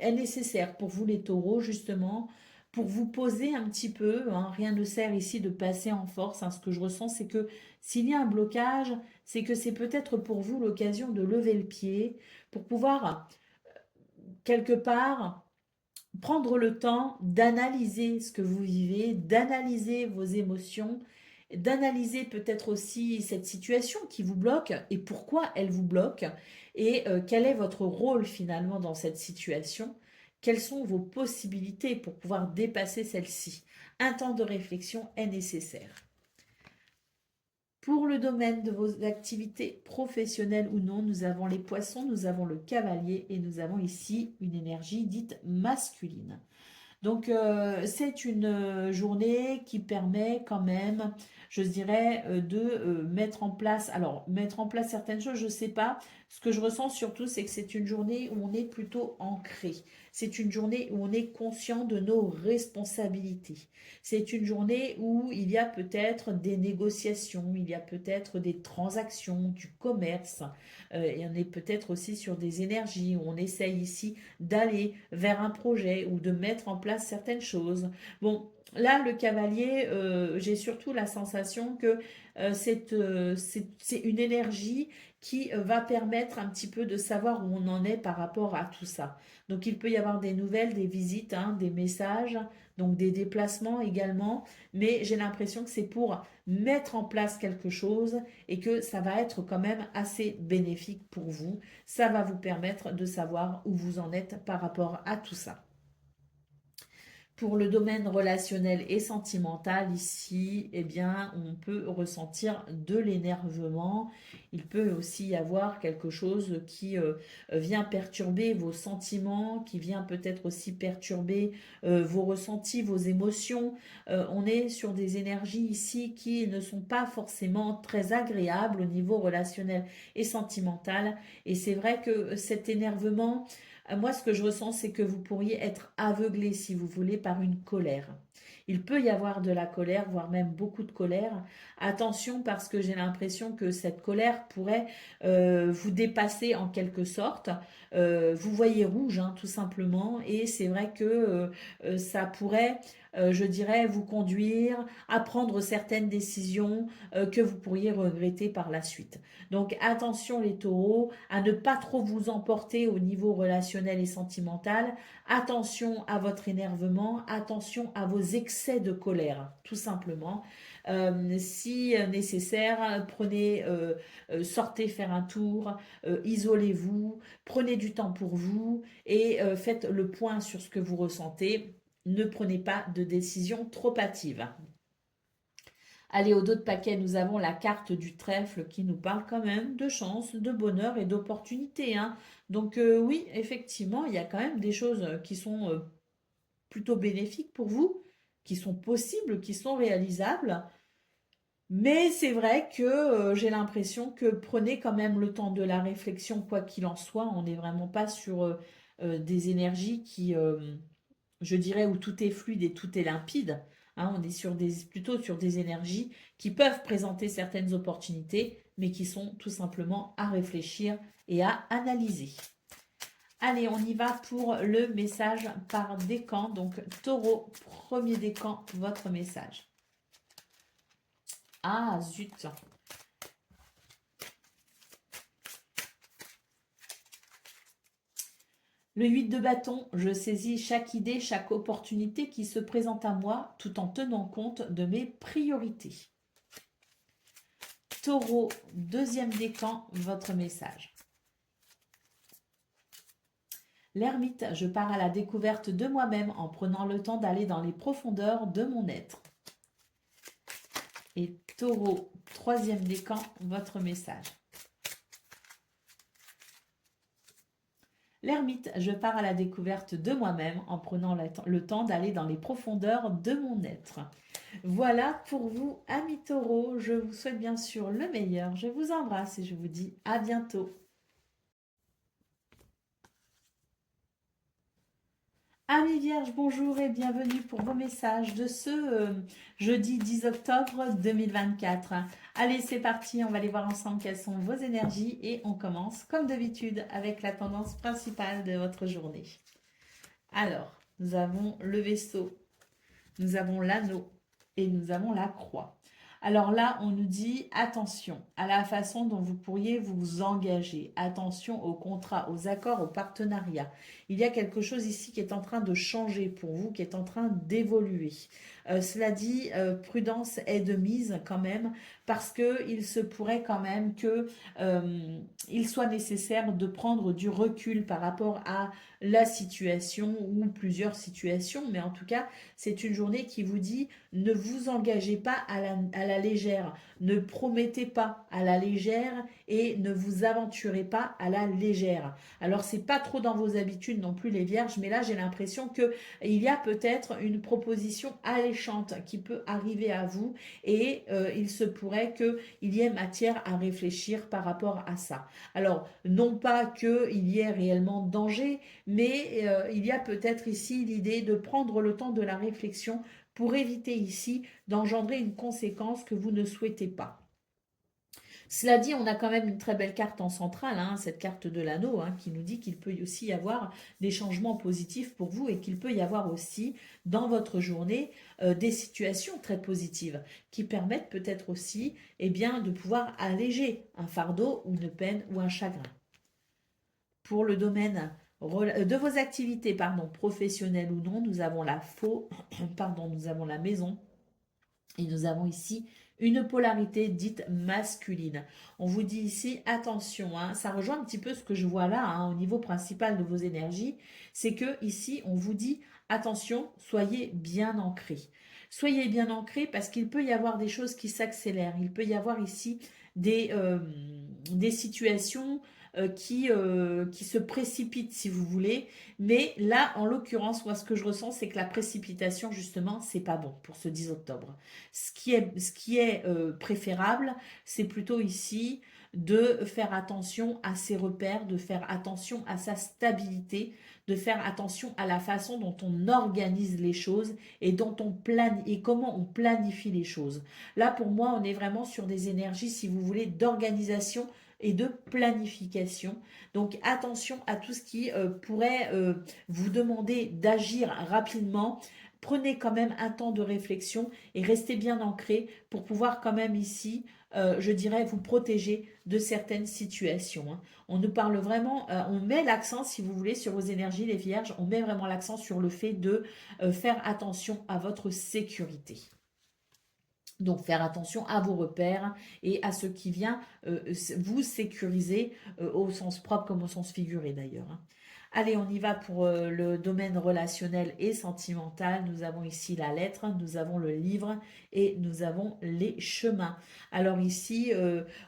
est nécessaire pour vous les taureaux justement pour vous poser un petit peu, hein. Rien ne sert ici de passer en force, hein. Ce que je ressens, c'est que s'il y a un blocage, c'est que c'est peut-être pour vous l'occasion de lever le pied pour pouvoir, quelque part, prendre le temps d'analyser ce que vous vivez, d'analyser vos émotions, d'analyser peut-être aussi cette situation qui vous bloque et pourquoi elle vous bloque et quel est votre rôle finalement dans cette situation, quelles sont vos possibilités pour pouvoir dépasser celle-ci. Un temps de réflexion est nécessaire. Pour le domaine de vos activités professionnelles ou non, nous avons les poissons, nous avons le cavalier et nous avons ici une énergie dite masculine. Donc, c'est une journée qui permet quand même, je dirais, de mettre en place, alors mettre en place certaines choses, je ne sais pas. Ce que je ressens surtout, c'est que c'est une journée où on est plutôt ancré. C'est une journée où on est conscient de nos responsabilités. C'est une journée où il y a peut-être des négociations, il y a peut-être des transactions, du commerce. Et on est peut-être aussi sur des énergies où on essaye ici d'aller vers un projet ou de mettre en place certaines choses. Bon, là, le cavalier, j'ai surtout la sensation que c'est une énergie qui va permettre un petit peu de savoir où on en est par rapport à tout ça. Donc, il peut y avoir des nouvelles, des visites, hein, des messages, donc des déplacements également, mais j'ai l'impression que c'est pour mettre en place quelque chose et que ça va être quand même assez bénéfique pour vous. Ça va vous permettre de savoir où vous en êtes par rapport à tout ça. Pour le domaine relationnel et sentimental, ici, eh bien, on peut ressentir de l'énervement Il peut aussi y avoir quelque chose qui vient perturber vos sentiments, qui vient peut-être aussi perturber vos ressentis, vos émotions. On est sur des énergies ici qui ne sont pas forcément très agréables au niveau relationnel et sentimental. Et c'est vrai que cet énervement, moi ce que je ressens, c'est que vous pourriez être aveuglé, si vous voulez, par une colère. Il peut y avoir de la colère, voire même beaucoup de colère. Attention parce que j'ai l'impression que cette colère pourrait vous dépasser en quelque sorte. Vous voyez rouge, hein, tout simplement, et c'est vrai que ça pourrait, je dirais, vous conduire à prendre certaines décisions que vous pourriez regretter par la suite. Donc attention les taureaux à ne pas trop vous emporter au niveau relationnel et sentimental. Attention à votre énervement, attention à vos excès de colère, tout simplement. Si nécessaire, sortez faire un tour, isolez-vous, prenez du temps pour vous et faites le point sur ce que vous ressentez. Ne prenez pas de décision trop hâtive. Allez, au dos de paquet, nous avons la carte du trèfle qui nous parle quand même de chance, de bonheur et d'opportunité, hein. Donc oui, effectivement, il y a quand même des choses qui sont plutôt bénéfiques pour vous, qui sont possibles, qui sont réalisables. Mais c'est vrai que j'ai l'impression que prenez quand même le temps de la réflexion, quoi qu'il en soit. On n'est vraiment pas sur des énergies qui, je dirais, où tout est fluide et tout est limpide. Hein. On est plutôt sur des énergies qui peuvent présenter certaines opportunités, mais qui sont tout simplement à réfléchir et à analyser. Allez, on y va pour le message par décan. Donc, taureau, premier décan, votre message. Ah, zut! Le 8 de bâton, je saisis chaque idée, chaque opportunité qui se présente à moi tout en tenant compte de mes priorités. Taureau, deuxième décan, votre message. L'ermite, je pars à la découverte de moi-même en prenant le temps d'aller dans les profondeurs de mon être. Et Taureau, troisième décan, votre message. L'ermite, je pars à la découverte de moi-même en prenant le temps d'aller dans les profondeurs de mon être. Voilà pour vous, amis taureaux. Je vous souhaite bien sûr le meilleur. Je vous embrasse et je vous dis à bientôt. Amis vierges, bonjour et bienvenue pour vos messages de ce jeudi 10 octobre 2024. Allez, c'est parti, on va aller voir ensemble quelles sont vos énergies et on commence comme d'habitude avec la tendance principale de votre journée. Alors, nous avons le vaisseau, nous avons l'anneau et nous avons la croix. Alors là, on nous dit attention à la façon dont vous pourriez vous engager. Attention aux contrats, aux accords, aux partenariats. Il y a quelque chose ici qui est en train de changer pour vous, qui est en train d'évoluer. Cela dit, prudence est de mise quand même, parce qu'il se pourrait quand même qu'il soit nécessaire de prendre du recul par rapport à la situation ou plusieurs situations. Mais en tout cas, c'est une journée qui vous dit ne vous engagez pas à la légère, ne promettez pas à la légère et ne vous aventurez pas à la légère. Alors c'est pas trop dans vos habitudes non plus les vierges, mais là j'ai l'impression que il y a peut-être une proposition alléchante qui peut arriver à vous et il se pourrait qu'il y ait matière à réfléchir par rapport à ça. Alors non pas qu'il y ait réellement danger, mais il y a peut-être ici l'idée de prendre le temps de la réflexion pour éviter ici d'engendrer une conséquence que vous ne souhaitez pas. Cela dit, on a quand même une très belle carte en centrale, hein, cette carte de l'anneau, hein, qui nous dit qu'il peut aussi y avoir des changements positifs pour vous et qu'il peut y avoir aussi dans votre journée des situations très positives qui permettent peut-être aussi de pouvoir alléger un fardeau ou une peine ou un chagrin. Pour le domaine de vos activités, professionnelles ou non, nous avons nous avons la maison et nous avons ici une polarité dite masculine. On vous dit ici, attention, hein, ça rejoint un petit peu ce que je vois là, hein, au niveau principal de vos énergies, c'est que ici, on vous dit, attention, soyez bien ancrés. Soyez bien ancrés parce qu'il peut y avoir des choses qui s'accélèrent. Il peut y avoir ici des situations qui se précipitent, si vous voulez. Mais là, en l'occurrence, moi, ce que je ressens, c'est que la précipitation, justement, c'est pas bon pour ce 10 octobre. Ce qui est préférable, c'est plutôt ici de faire attention à ses repères, de faire attention à sa stabilité, de faire attention à la façon dont on organise les choses et dont on et comment on planifie les choses. Là, pour moi, on est vraiment sur des énergies, si vous voulez, d'organisation et de planification. Donc attention à tout ce qui pourrait vous demander d'agir rapidement. Prenez quand même un temps de réflexion et restez bien ancré pour pouvoir quand même ici, je dirais, vous protéger de certaines situations, hein. On nous parle vraiment, on met l'accent, si vous voulez, sur vos énergies, les vierges, on met vraiment l'accent sur le fait de faire attention à votre sécurité. Donc faire attention à vos repères et à ce qui vient vous sécuriser au sens propre comme au sens figuré d'ailleurs, hein. Allez, on y va pour le domaine relationnel et sentimental. Nous avons ici la lettre, nous avons le livre et nous avons les chemins. Alors ici,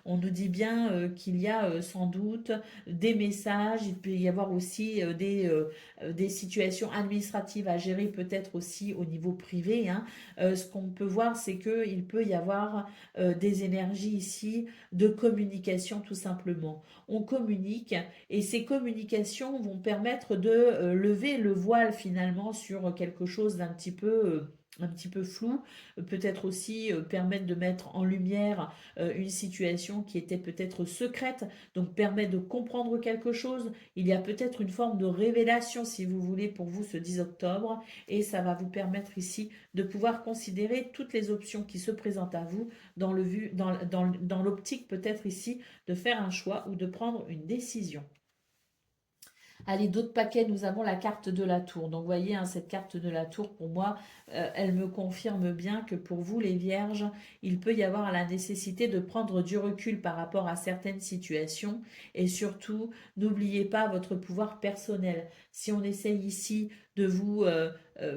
on nous dit bien qu'il y a sans doute des messages, il peut y avoir aussi des situations administratives à gérer peut-être aussi au niveau privé, hein. Ce qu'on peut voir, c'est qu'il peut y avoir des énergies ici de communication tout simplement. On communique et ces communications vont permettre de lever le voile finalement sur quelque chose un petit peu flou, peut-être aussi permettre de mettre en lumière une situation qui était peut-être secrète, donc permettre de comprendre quelque chose. Il y a peut-être une forme de révélation, si vous voulez, pour vous ce 10 octobre, et ça va vous permettre ici de pouvoir considérer toutes les options qui se présentent à vous dans l'optique peut-être ici de faire un choix ou de prendre une décision. Allez, d'autres paquets, nous avons la carte de la tour. Donc, vous voyez, hein, cette carte de la tour, pour moi, elle me confirme bien que pour vous, les vierges, il peut y avoir la nécessité de prendre du recul par rapport à certaines situations. Et surtout, n'oubliez pas votre pouvoir personnel. Si on essaye ici de vous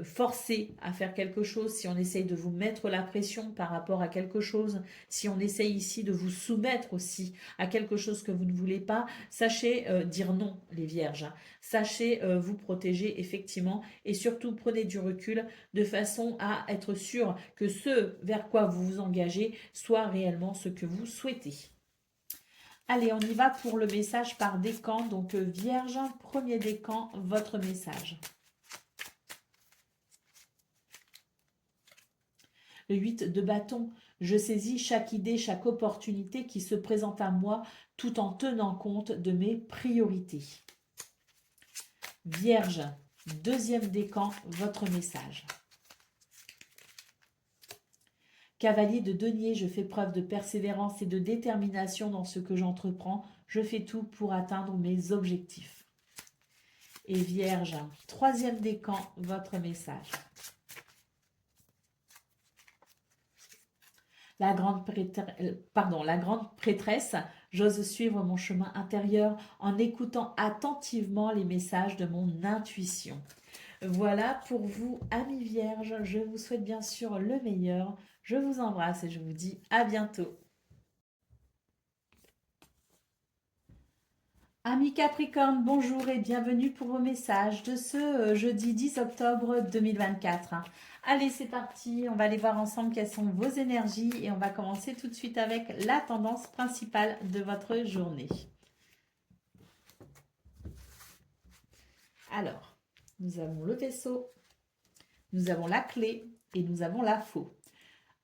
forcer à faire quelque chose, si on essaye de vous mettre la pression par rapport à quelque chose, si on essaye ici de vous soumettre aussi à quelque chose que vous ne voulez pas, sachez dire non, les vierges. Sachez vous protéger effectivement et surtout prenez du recul de façon à être sûr que ce vers quoi vous vous engagez soit réellement ce que vous souhaitez. Allez, on y va pour le message par décan. Donc vierge, premier décan, votre message. Le 8 de bâton, je saisis chaque idée, chaque opportunité qui se présente à moi tout en tenant compte de mes priorités. Vierge, deuxième décan, votre message. Cavalier de denier, je fais preuve de persévérance et de détermination dans ce que j'entreprends. Je fais tout pour atteindre mes objectifs. Et Vierge, troisième décan, votre message. La grande prêtresse, j'ose suivre mon chemin intérieur en écoutant attentivement les messages de mon intuition. Voilà pour vous, amis vierges. Je vous souhaite bien sûr le meilleur. Je vous embrasse et je vous dis à bientôt. Amis Capricorne, bonjour et bienvenue pour vos messages de ce jeudi 10 octobre 2024. Allez, c'est parti, on va aller voir ensemble quelles sont vos énergies et on va commencer tout de suite avec la tendance principale de votre journée. Alors, nous avons le vaisseau, nous avons la clé et nous avons la faux.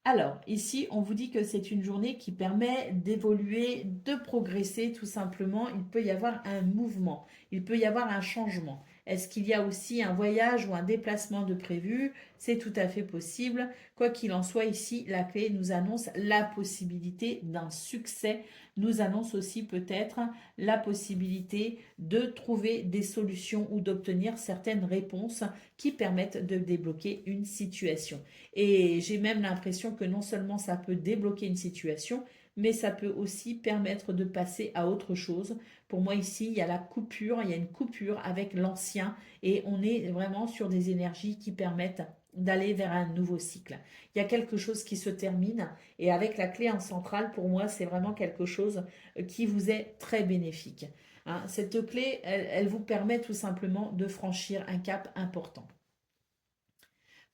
Alors, ici, on vous dit que c'est une journée qui permet d'évoluer, de progresser tout simplement. Il peut y avoir un mouvement, il peut y avoir un changement. Est-ce qu'il y a aussi un voyage ou un déplacement de prévu? C'est tout à fait possible. Quoi qu'il en soit, ici, la clé nous annonce la possibilité d'un succès, nous annonce aussi peut-être la possibilité de trouver des solutions ou d'obtenir certaines réponses qui permettent de débloquer une situation. Et j'ai même l'impression que non seulement ça peut débloquer une situation, mais ça peut aussi permettre de passer à autre chose. Pour moi ici, il y a la coupure, il y a une coupure avec l'ancien et on est vraiment sur des énergies qui permettent d'aller vers un nouveau cycle. Il y a quelque chose qui se termine et avec la clé en centrale, pour moi, c'est vraiment quelque chose qui vous est très bénéfique. Hein. Cette clé, elle vous permet tout simplement de franchir un cap important.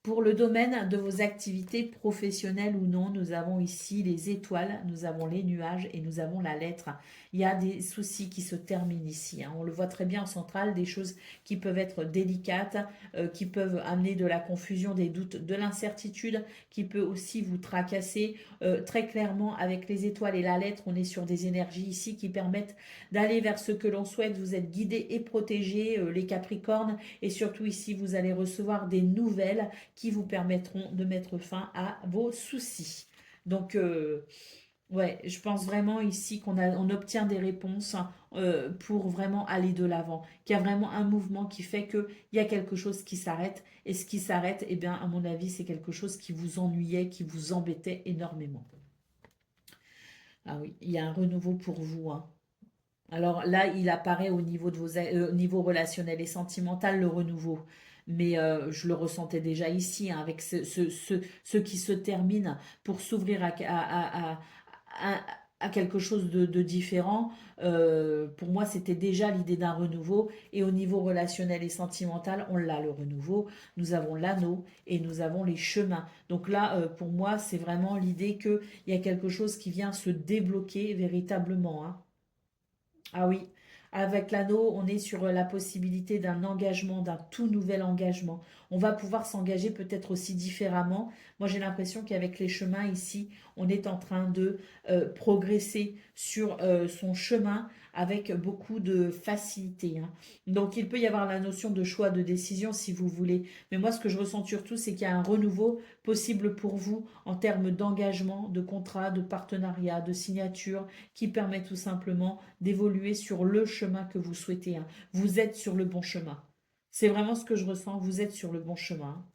Pour le domaine de vos activités professionnelles ou non, nous avons ici les étoiles, nous avons les nuages et nous avons la lettre. Il y a des soucis qui se terminent ici. Hein. On le voit très bien en centrale, des choses qui peuvent être délicates, qui peuvent amener de la confusion, des doutes, de l'incertitude, qui peut aussi vous tracasser. Très clairement, avec les étoiles et la lettre, on est sur des énergies ici qui permettent d'aller vers ce que l'on souhaite. Vous êtes guidés et protégés, les Capricornes, et surtout ici, vous allez recevoir des nouvelles qui vous permettront de mettre fin à vos soucis. Donc, ouais, je pense vraiment ici on obtient des réponses pour vraiment aller de l'avant, qu'il y a vraiment un mouvement qui fait qu'il y a quelque chose qui s'arrête. Et ce qui s'arrête, eh bien, à mon avis, c'est quelque chose qui vous ennuyait, qui vous embêtait énormément. Ah oui, il y a un renouveau pour vous, hein. Alors là, il apparaît au niveau de au niveau relationnel et sentimental, le renouveau. Mais je le ressentais déjà ici, hein, avec ce qui se termine pour s'ouvrir à- à quelque chose de différent. Pour moi, c'était déjà l'idée d'un renouveau. Et au niveau relationnel et sentimental, on l'a, le renouveau. Nous avons l'anneau et nous avons les chemins. Donc là, pour moi, c'est vraiment l'idée qu'il y a quelque chose qui vient se débloquer véritablement, hein. Ah oui, avec l'anneau, on est sur la possibilité d'un engagement, d'un tout nouvel engagement. On va pouvoir s'engager peut-être aussi différemment. Moi, j'ai l'impression qu'avec les chemins ici, on est en train de progresser sur son chemin avec beaucoup de facilité, hein. Donc, il peut y avoir la notion de choix, de décision si vous voulez. Mais moi, ce que je ressens surtout, c'est qu'il y a un renouveau possible pour vous en termes d'engagement, de contrat, de partenariat, de signature qui permet tout simplement d'évoluer sur le chemin que vous souhaitez, hein. Vous êtes sur le bon chemin. C'est vraiment ce que je ressens, vous êtes sur le bon chemin.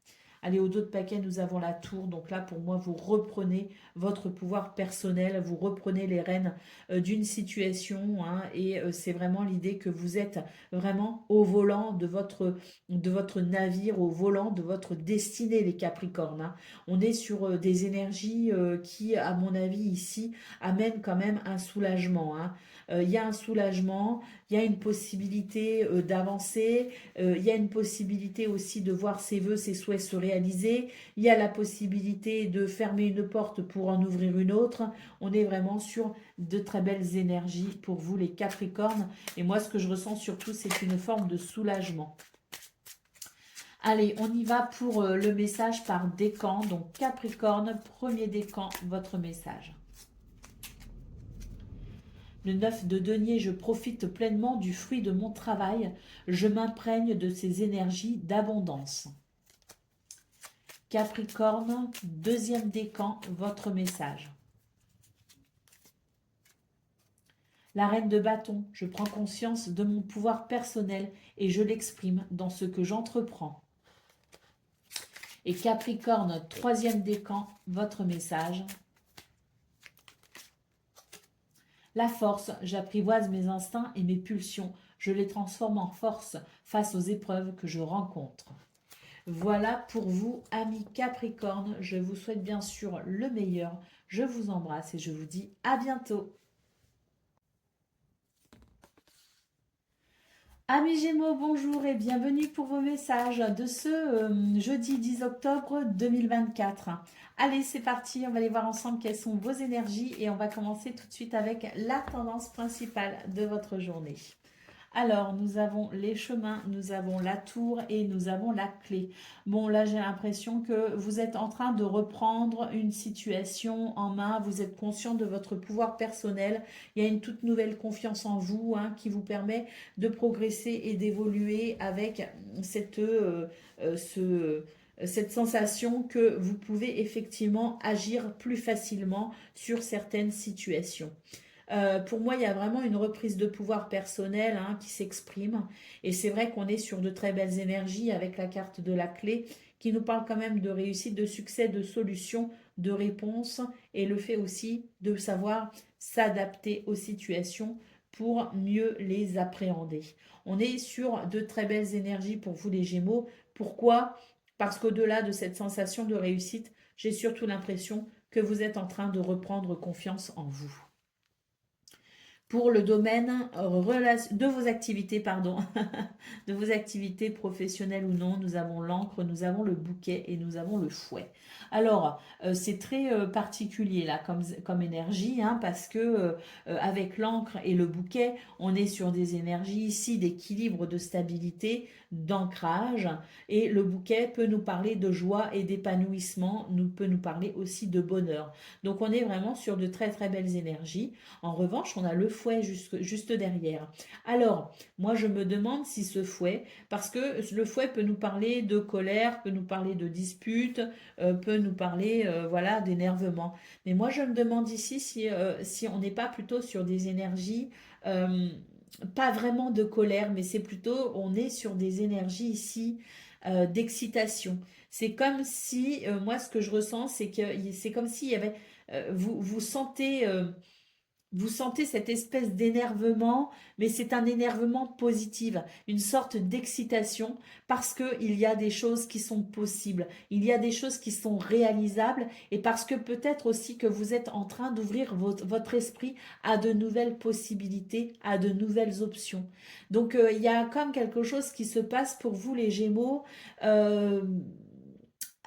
Allez, au dos de paquet, nous avons la tour. Donc là, pour moi, vous reprenez votre pouvoir personnel, vous reprenez les rênes d'une situation, hein, et c'est vraiment l'idée que vous êtes vraiment au volant de votre navire, au volant de votre destinée, les Capricornes, hein. On est sur des énergies qui, à mon avis, ici, amènent quand même un soulagement, hein. Il y a un soulagement, il y a une possibilité d'avancer, il y a une possibilité aussi de voir ses vœux, ses souhaits se réaliser. Il y a la possibilité de fermer une porte pour en ouvrir une autre. On est vraiment sur de très belles énergies pour vous, les Capricornes. Et moi, ce que je ressens surtout, c'est une forme de soulagement. Allez, on y va pour le message par décan. Donc, Capricorne, premier décan, votre message. Le 9 de denier, je profite pleinement du fruit de mon travail. Je m'imprègne de ces énergies d'abondance. Capricorne, deuxième décan, votre message. La reine de bâton, je prends conscience de mon pouvoir personnel et je l'exprime dans ce que j'entreprends. Et Capricorne, troisième décan, votre message. La force, j'apprivoise mes instincts et mes pulsions. Je les transforme en force face aux épreuves que je rencontre. Voilà pour vous, amis Capricorne. Je vous souhaite bien sûr le meilleur. Je vous embrasse et je vous dis à bientôt. Amis Gémeaux, bonjour et bienvenue pour vos messages de ce jeudi 10 octobre 2024. Allez, c'est parti, on va aller voir ensemble quelles sont vos énergies et on va commencer tout de suite avec la tendance principale de votre journée. Alors, nous avons les chemins, nous avons la tour et nous avons la clé. Bon, là, j'ai l'impression que vous êtes en train de reprendre une situation en main. Vous êtes conscient de votre pouvoir personnel. Il y a une toute nouvelle confiance en vous, hein, qui vous permet de progresser et d'évoluer avec cette, cette sensation que vous pouvez effectivement agir plus facilement sur certaines situations. Pour moi, il y a vraiment une reprise de pouvoir personnel, hein, qui s'exprime. Et c'est vrai qu'on est sur de très belles énergies avec la carte de la clé qui nous parle quand même de réussite, de succès, de solution, de réponse et le fait aussi de savoir s'adapter aux situations pour mieux les appréhender. On est sur de très belles énergies pour vous les Gémeaux. Pourquoi? Parce qu'au-delà de cette sensation de réussite, j'ai surtout l'impression que vous êtes en train de reprendre confiance en vous. Pour le domaine de vos activités, pardon, de vos activités professionnelles ou non, nous avons l'encre, nous avons le bouquet et nous avons le fouet. Alors, c'est très particulier là comme énergie, hein, parce que avec l'encre et le bouquet, on est sur des énergies ici d'équilibre, de stabilité, d'ancrage, et le bouquet peut nous parler de joie et d'épanouissement, peut nous parler aussi de bonheur. Donc, on est vraiment sur de très très belles énergies. En revanche, on a le fouet juste derrière. Alors, moi, je me demande si ce fouet, parce que le fouet peut nous parler de colère, peut nous parler de dispute, peut nous parler, voilà, d'énervement. Mais moi, je me demande ici si on n'est pas plutôt sur des énergies, euh, pas vraiment de colère, mais c'est plutôt, on est sur des énergies ici d'excitation. C'est comme si, moi, ce que je ressens, c'est comme s'il y avait, vous sentez... vous sentez cette espèce d'énervement, mais c'est un énervement positif, une sorte d'excitation parce qu'il y a des choses qui sont possibles, il y a des choses qui sont réalisables et parce que peut-être aussi que vous êtes en train d'ouvrir votre esprit à de nouvelles possibilités, à de nouvelles options. Donc il y a comme quelque chose qui se passe pour vous les Gémeaux. euh,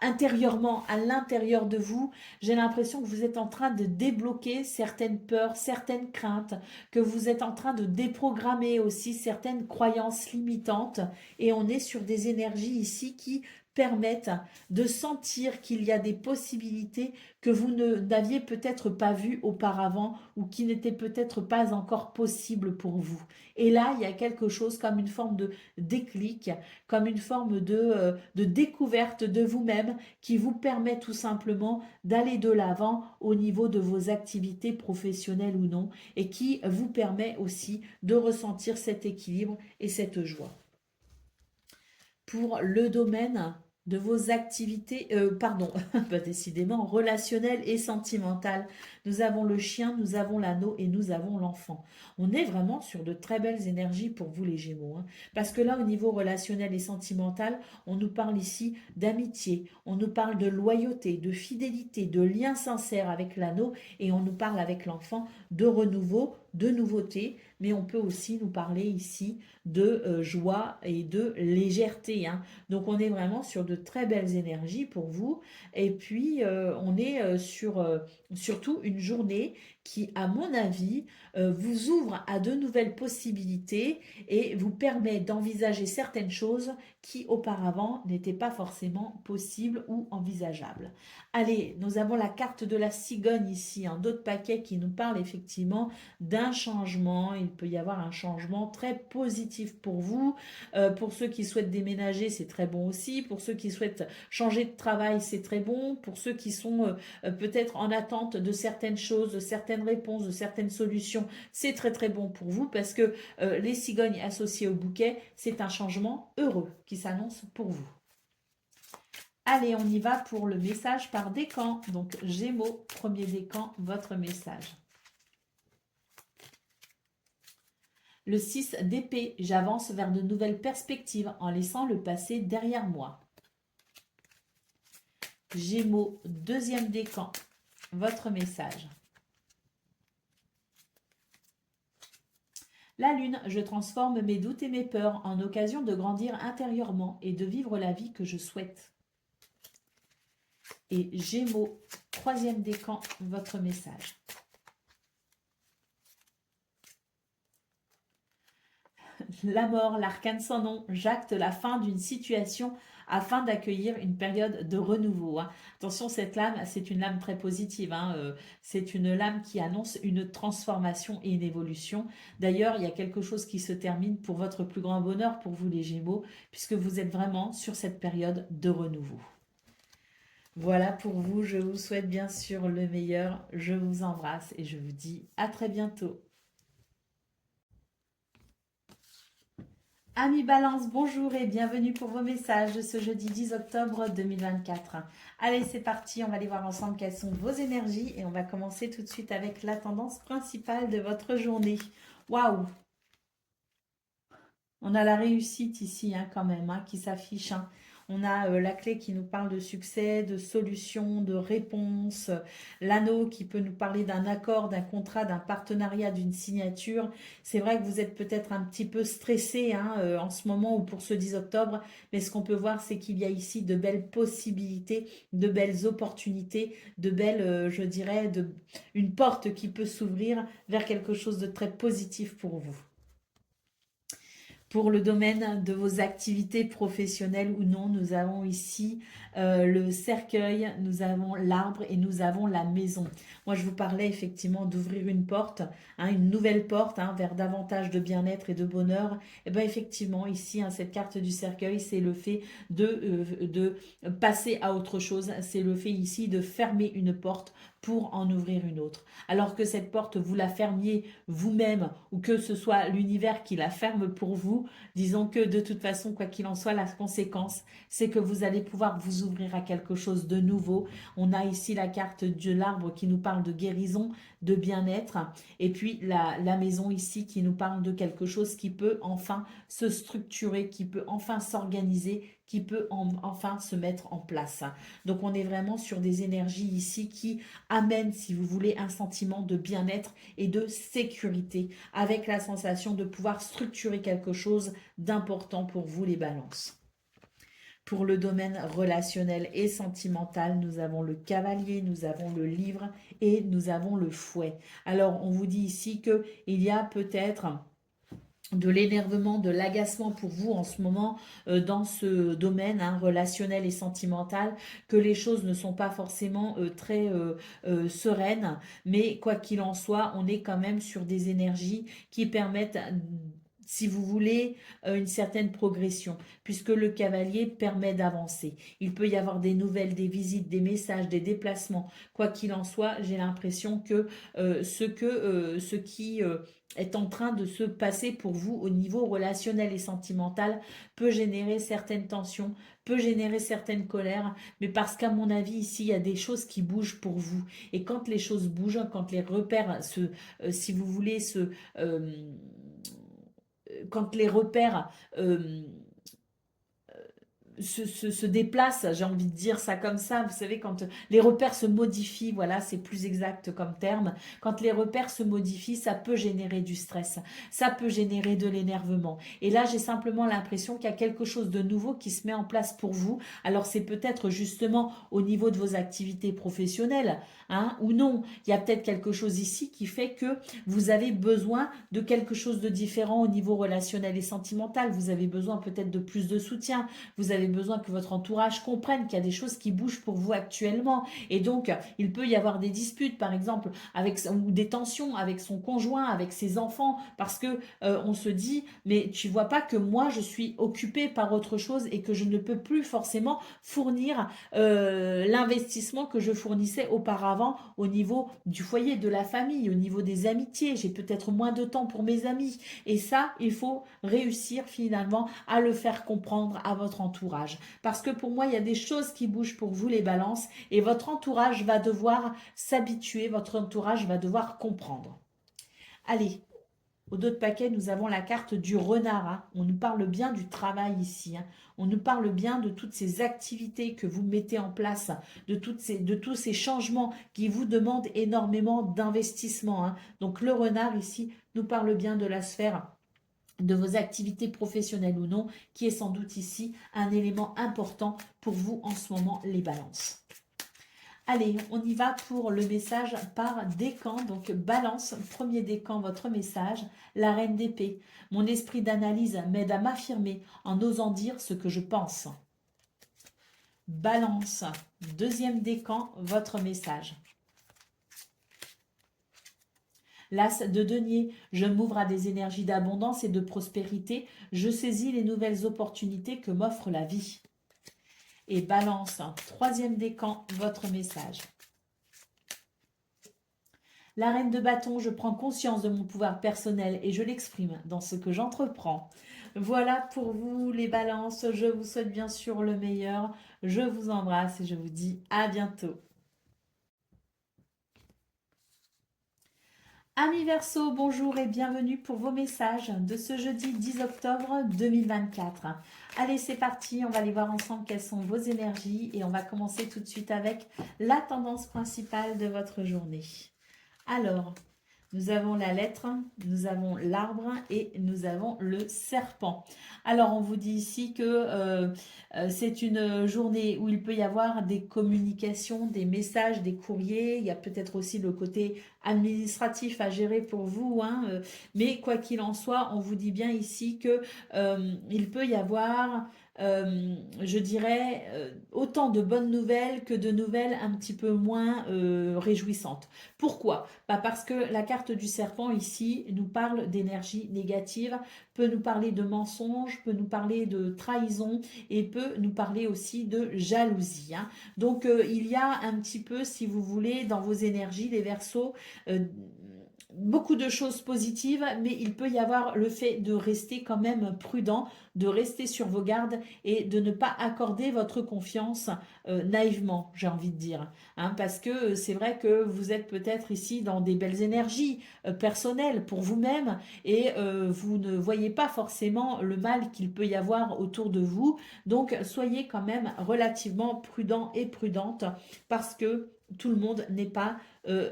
Intérieurement, à l'intérieur de vous, j'ai l'impression que vous êtes en train de débloquer certaines peurs, certaines craintes, que vous êtes en train de déprogrammer aussi certaines croyances limitantes. Et on est sur des énergies ici qui permettent de sentir qu'il y a des possibilités que vous n'aviez peut-être pas vues auparavant ou qui n'étaient peut-être pas encore possibles pour vous. Et là, il y a quelque chose comme une forme de déclic, comme une forme de découverte de vous-même qui vous permet tout simplement d'aller de l'avant au niveau de vos activités professionnelles ou non et qui vous permet aussi de ressentir cet équilibre et cette joie. Pour le domaine de vos activités, pardon, pas décidément, relationnelles et sentimentales. Nous avons le chien, nous avons l'anneau et nous avons l'enfant. On est vraiment sur de très belles énergies pour vous les Gémeaux, hein. Parce que là, au niveau relationnel et sentimental, on nous parle ici d'amitié, on nous parle de loyauté, de fidélité, de lien sincère avec l'anneau et on nous parle avec l'enfant de renouveau, de nouveauté, mais on peut aussi nous parler ici de joie et de légèreté, hein. Donc on est vraiment sur de très belles énergies pour vous. Et puis on est sur surtout une journée qui, à mon avis, vous ouvre à de nouvelles possibilités et vous permet d'envisager certaines choses qui auparavant n'étaient pas forcément possibles ou envisageables. Allez, nous avons la carte de la cigogne ici, un autre paquet qui nous parle effectivement d'un changement. Il peut y avoir un changement très positif pour vous. Pour ceux qui souhaitent déménager, c'est très bon aussi. Pour ceux qui souhaitent changer de travail, c'est très bon. Pour ceux qui sont peut-être en attente de certaines choses, de certaines réponses, de certaines solutions, c'est très très bon pour vous parce que les cigognes associées au bouquet, c'est un changement heureux qui s'annonce pour vous. Allez, on y va pour le message par décan. Donc Gémeaux, premier décan, votre message. Le 6 d'épée, j'avance vers de nouvelles perspectives en laissant le passé derrière moi. Gémeaux, deuxième décan, votre message. La lune, je transforme mes doutes et mes peurs en occasion de grandir intérieurement et de vivre la vie que je souhaite. Et Gémeaux, troisième décan, votre message. La mort, l'arcane sans nom, j'acte la fin d'une situation afin d'accueillir une période de renouveau, hein. Attention, cette lame, c'est une lame très positive, hein. C'est une lame qui annonce une transformation et une évolution. D'ailleurs, il y a quelque chose qui se termine pour votre plus grand bonheur, pour vous les Gémeaux, puisque vous êtes vraiment sur cette période de renouveau. Voilà pour vous, je vous souhaite bien sûr le meilleur, je vous embrasse et je vous dis à très bientôt. Amis Balance, bonjour et bienvenue pour vos messages de ce jeudi 10 octobre 2024. Allez, c'est parti, on va aller voir ensemble quelles sont vos énergies et on va commencer tout de suite avec la tendance principale de votre journée. Waouh! On a la réussite ici, hein, quand même, hein, qui s'affiche, hein. On a la clé qui nous parle de succès, de solution, de réponse. L'anneau qui peut nous parler d'un accord, d'un contrat, d'un partenariat, d'une signature. C'est vrai que vous êtes peut-être un petit peu stressé hein, en ce moment ou pour ce 10 octobre, mais ce qu'on peut voir, c'est qu'il y a ici de belles possibilités, de belles opportunités, de belles, je dirais, une porte qui peut s'ouvrir vers quelque chose de très positif pour vous. Pour le domaine de vos activités professionnelles ou non, nous avons ici le cercueil, nous avons l'arbre et nous avons la maison. Moi, je vous parlais effectivement d'ouvrir une porte, hein, une nouvelle porte hein, vers davantage de bien-être et de bonheur. Et bien effectivement, ici, hein, cette carte du cercueil, c'est le fait de passer à autre chose. C'est le fait ici de fermer une porte pour en ouvrir une autre. Alors que cette porte, vous la fermiez vous-même ou que ce soit l'univers qui la ferme pour vous, disons que de toute façon, quoi qu'il en soit, la conséquence, c'est que vous allez pouvoir vous ouvrir à quelque chose de nouveau. On a ici la carte de l'arbre qui nous parle de guérison, de bien-être, et puis la maison ici qui nous parle de quelque chose qui peut enfin se structurer, qui peut enfin s'organiser, qui peut enfin se mettre en place. Donc on est vraiment sur des énergies ici qui amènent, si vous voulez, un sentiment de bien-être et de sécurité, avec la sensation de pouvoir structurer quelque chose d'important pour vous les balances. Pour le domaine relationnel et sentimental, nous avons le cavalier, nous avons le livre et nous avons le fouet. Alors, on vous dit ici qu'il y a peut-être de l'énervement, de l'agacement pour vous en ce moment dans ce domaine hein, relationnel et sentimental, que les choses ne sont pas forcément très sereines, mais quoi qu'il en soit, on est quand même sur des énergies qui permettent si vous voulez, une certaine progression, puisque le cavalier permet d'avancer. Il peut y avoir des nouvelles, des visites, des messages, des déplacements. Quoi qu'il en soit, j'ai l'impression que ce qui est en train de se passer pour vous au niveau relationnel et sentimental peut générer certaines tensions, peut générer certaines colères, mais parce qu'à mon avis, ici, il y a des choses qui bougent pour vous. Et quand les choses bougent, quand les repères, si vous voulez, quand les repères se déplace, j'ai envie de dire ça comme ça, vous savez, quand les repères se modifient, voilà, c'est plus exact comme terme, quand les repères se modifient, ça peut générer du stress, ça peut générer de l'énervement. Et là, j'ai simplement l'impression qu'il y a quelque chose de nouveau qui se met en place pour vous. Alors, c'est peut-être justement au niveau de vos activités professionnelles, hein, ou non. Il y a peut-être quelque chose ici qui fait que vous avez besoin de quelque chose de différent au niveau relationnel et sentimental. Vous avez besoin peut-être de plus de soutien. Vous avez besoin que votre entourage comprenne qu'il y a des choses qui bougent pour vous actuellement. Et donc, il peut y avoir des disputes, par exemple, ou des tensions avec son conjoint, avec ses enfants, parce que on se dit, mais tu vois pas que moi, je suis occupée par autre chose et que je ne peux plus forcément fournir l'investissement que je fournissais auparavant au niveau du foyer, de la famille, au niveau des amitiés. J'ai peut-être moins de temps pour mes amis. Et ça, il faut réussir finalement à le faire comprendre à votre entourage. Parce que pour moi, il y a des choses qui bougent pour vous, les balances, et votre entourage va devoir s'habituer, votre entourage va devoir comprendre. Allez, au dos de paquet, nous avons la carte du renard. Hein. On nous parle bien du travail ici. Hein. On nous parle bien de toutes ces activités que vous mettez en place, de tous ces changements qui vous demandent énormément d'investissement. Hein. Donc le renard ici nous parle bien de la sphère de vos activités professionnelles ou non, qui est sans doute ici un élément important pour vous en ce moment, les balances. Allez, on y va pour le message par décan. Donc, balance, premier décan, votre message, la reine d'épée. Mon esprit d'analyse m'aide à m'affirmer en osant dire ce que je pense. Balance, deuxième décan, votre message. L'as de denier, je m'ouvre à des énergies d'abondance et de prospérité. Je saisis les nouvelles opportunités que m'offre la vie. Et balance, troisième décan, votre message. La reine de bâton, je prends conscience de mon pouvoir personnel et je l'exprime dans ce que j'entreprends. Voilà pour vous les balances. Je vous souhaite bien sûr le meilleur. Je vous embrasse et je vous dis à bientôt. Amis Verseau, bonjour et bienvenue pour vos messages de ce jeudi 10 octobre 2024. Allez, c'est parti, on va aller voir ensemble quelles sont vos énergies et on va commencer tout de suite avec la tendance principale de votre journée. Alors, nous avons la lettre, nous avons l'arbre et nous avons le serpent. Alors, on vous dit ici que c'est une journée où il peut y avoir des communications, des messages, des courriers. Il y a peut-être aussi le côté administratif à gérer pour vous, hein, mais quoi qu'il en soit, on vous dit bien ici que il peut y avoir je dirais, autant de bonnes nouvelles que de nouvelles un petit peu moins réjouissantes. Pourquoi? Bah parce que la carte du serpent ici nous parle d'énergie négative, peut nous parler de mensonges, peut nous parler de trahison et peut nous parler aussi de jalousie, hein. Donc il y a un petit peu, si vous voulez, dans vos énergies, les Verseaux, beaucoup de choses positives, mais il peut y avoir le fait de rester quand même prudent, de rester sur vos gardes et de ne pas accorder votre confiance naïvement, j'ai envie de dire, hein, parce que c'est vrai que vous êtes peut-être ici dans des belles énergies personnelles pour vous-même et vous ne voyez pas forcément le mal qu'il peut y avoir autour de vous. Donc soyez quand même relativement prudent et prudente parce que tout le monde n'est pas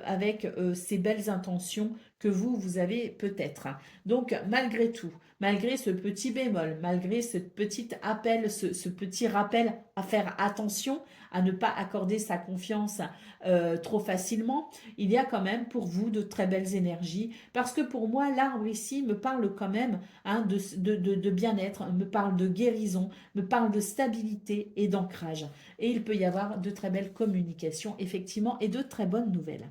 avec ces belles intentions que vous avez peut-être. Donc, malgré tout, malgré ce petit bémol, malgré ce petit appel, ce petit rappel à faire attention, à ne pas accorder sa confiance trop facilement, il y a quand même pour vous de très belles énergies. Parce que pour moi, l'arbre ici me parle quand même, hein, de bien-être, me parle de guérison, me parle de stabilité et d'ancrage. Et il peut y avoir de très belles communications, effectivement, et de très bonnes nouvelles.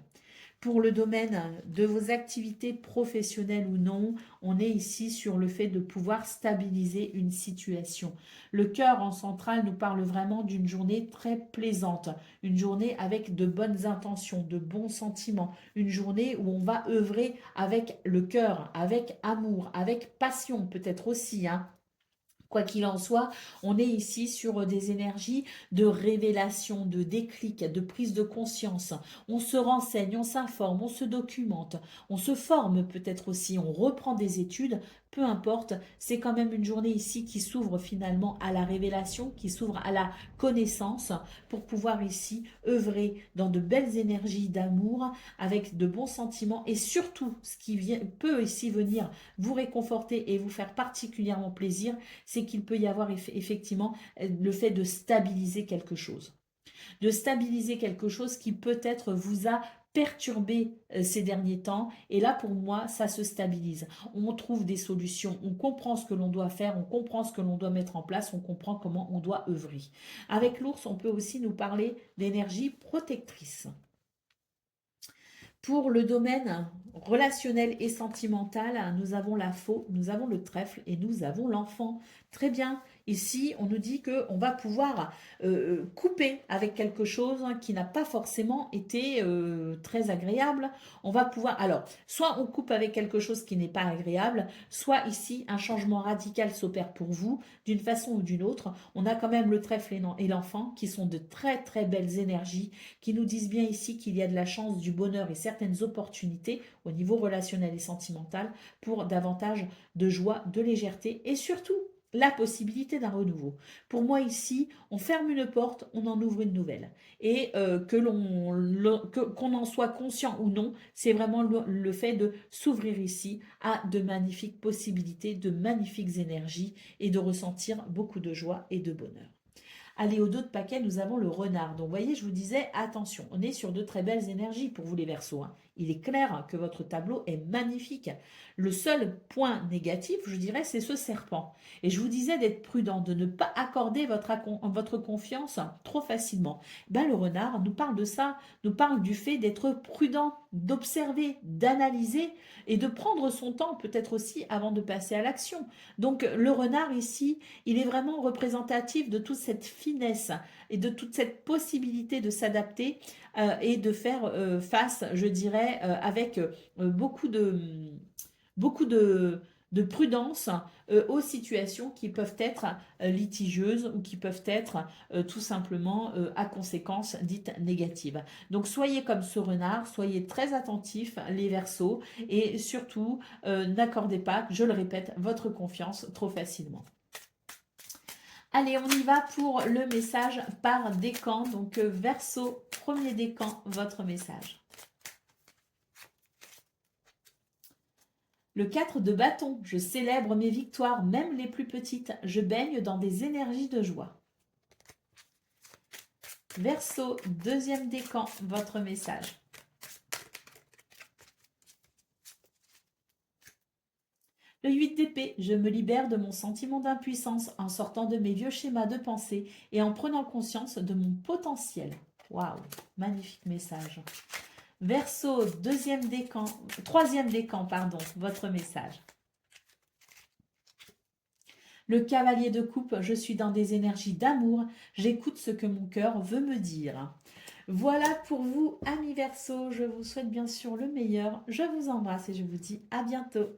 Pour le domaine de vos activités professionnelles ou non, on est ici sur le fait de pouvoir stabiliser une situation. Le cœur en centrale nous parle vraiment d'une journée très plaisante, une journée avec de bonnes intentions, de bons sentiments, une journée où on va œuvrer avec le cœur, avec amour, avec passion peut-être aussi, hein. Quoi qu'il en soit, on est ici sur des énergies de révélation, de déclic, de prise de conscience. On se renseigne, on s'informe, on se documente, on se forme peut-être aussi, on reprend des études, peu importe. C'est quand même une journée ici qui s'ouvre finalement à la révélation, qui s'ouvre à la connaissance pour pouvoir ici œuvrer dans de belles énergies d'amour avec de bons sentiments et surtout ce qui peut ici venir vous réconforter et vous faire particulièrement plaisir, c'est qu'il peut y avoir effectivement le fait de stabiliser quelque chose. De stabiliser quelque chose qui peut-être vous a perturbé ces derniers temps. Et là, pour moi, ça se stabilise. On trouve des solutions, on comprend ce que l'on doit faire, on comprend ce que l'on doit mettre en place, on comprend comment on doit œuvrer. Avec l'ours, on peut aussi nous parler d'énergie protectrice. Pour le domaine relationnel et sentimental, nous avons la faux, nous avons le trèfle et nous avons l'enfant. Très bien. Ici, on nous dit qu'on va pouvoir couper avec quelque chose qui n'a pas forcément été très agréable. On va pouvoir, alors, soit on coupe avec quelque chose qui n'est pas agréable, soit ici, un changement radical s'opère pour vous, d'une façon ou d'une autre. On a quand même le trèfle et l'enfant qui sont de très très belles énergies, qui nous disent bien ici qu'il y a de la chance, du bonheur et certaines opportunités au niveau relationnel et sentimental pour davantage de joie, de légèreté et surtout la possibilité d'un renouveau. Pour moi ici, on ferme une porte, on en ouvre une nouvelle. Et qu'on en soit conscient ou non, c'est vraiment le fait de s'ouvrir ici à de magnifiques possibilités, de magnifiques énergies et de ressentir beaucoup de joie et de bonheur. Allez, au dos de paquet, nous avons le renard. Donc, vous voyez, je vous disais, attention, on est sur de très belles énergies pour vous les Verseaux, hein. Il est clair que votre tableau est magnifique. Le seul point négatif, je dirais, c'est ce serpent. Et je vous disais d'être prudent, de ne pas accorder votre confiance trop facilement. Ben, le renard nous parle de ça, nous parle du fait d'être prudent, d'observer, d'analyser et de prendre son temps peut-être aussi avant de passer à l'action. Donc, le renard ici, il est vraiment représentatif de toute cette finesse et de toute cette possibilité de s'adapter et de faire face, je dirais, avec beaucoup de, beaucoup de, de prudence aux situations qui peuvent être litigieuses ou qui peuvent être tout simplement à conséquences dites négatives. Donc soyez comme ce renard, soyez très attentifs les Verseaux et surtout n'accordez pas, je le répète, votre confiance trop facilement. Allez, on y va pour le message par décan. Donc Verseau, premier décan, votre message. Le 4 de bâton, je célèbre mes victoires, même les plus petites. Je baigne dans des énergies de joie. Verseau, deuxième décan, votre message. Le 8 d'épée, je me libère de mon sentiment d'impuissance en sortant de mes vieux schémas de pensée et en prenant conscience de mon potentiel. Waouh, magnifique message. Verseau, troisième décan, pardon, votre message. Le cavalier de coupe, je suis dans des énergies d'amour, j'écoute ce que mon cœur veut me dire. Voilà pour vous, amis Verseau, je vous souhaite bien sûr le meilleur, je vous embrasse et je vous dis à bientôt.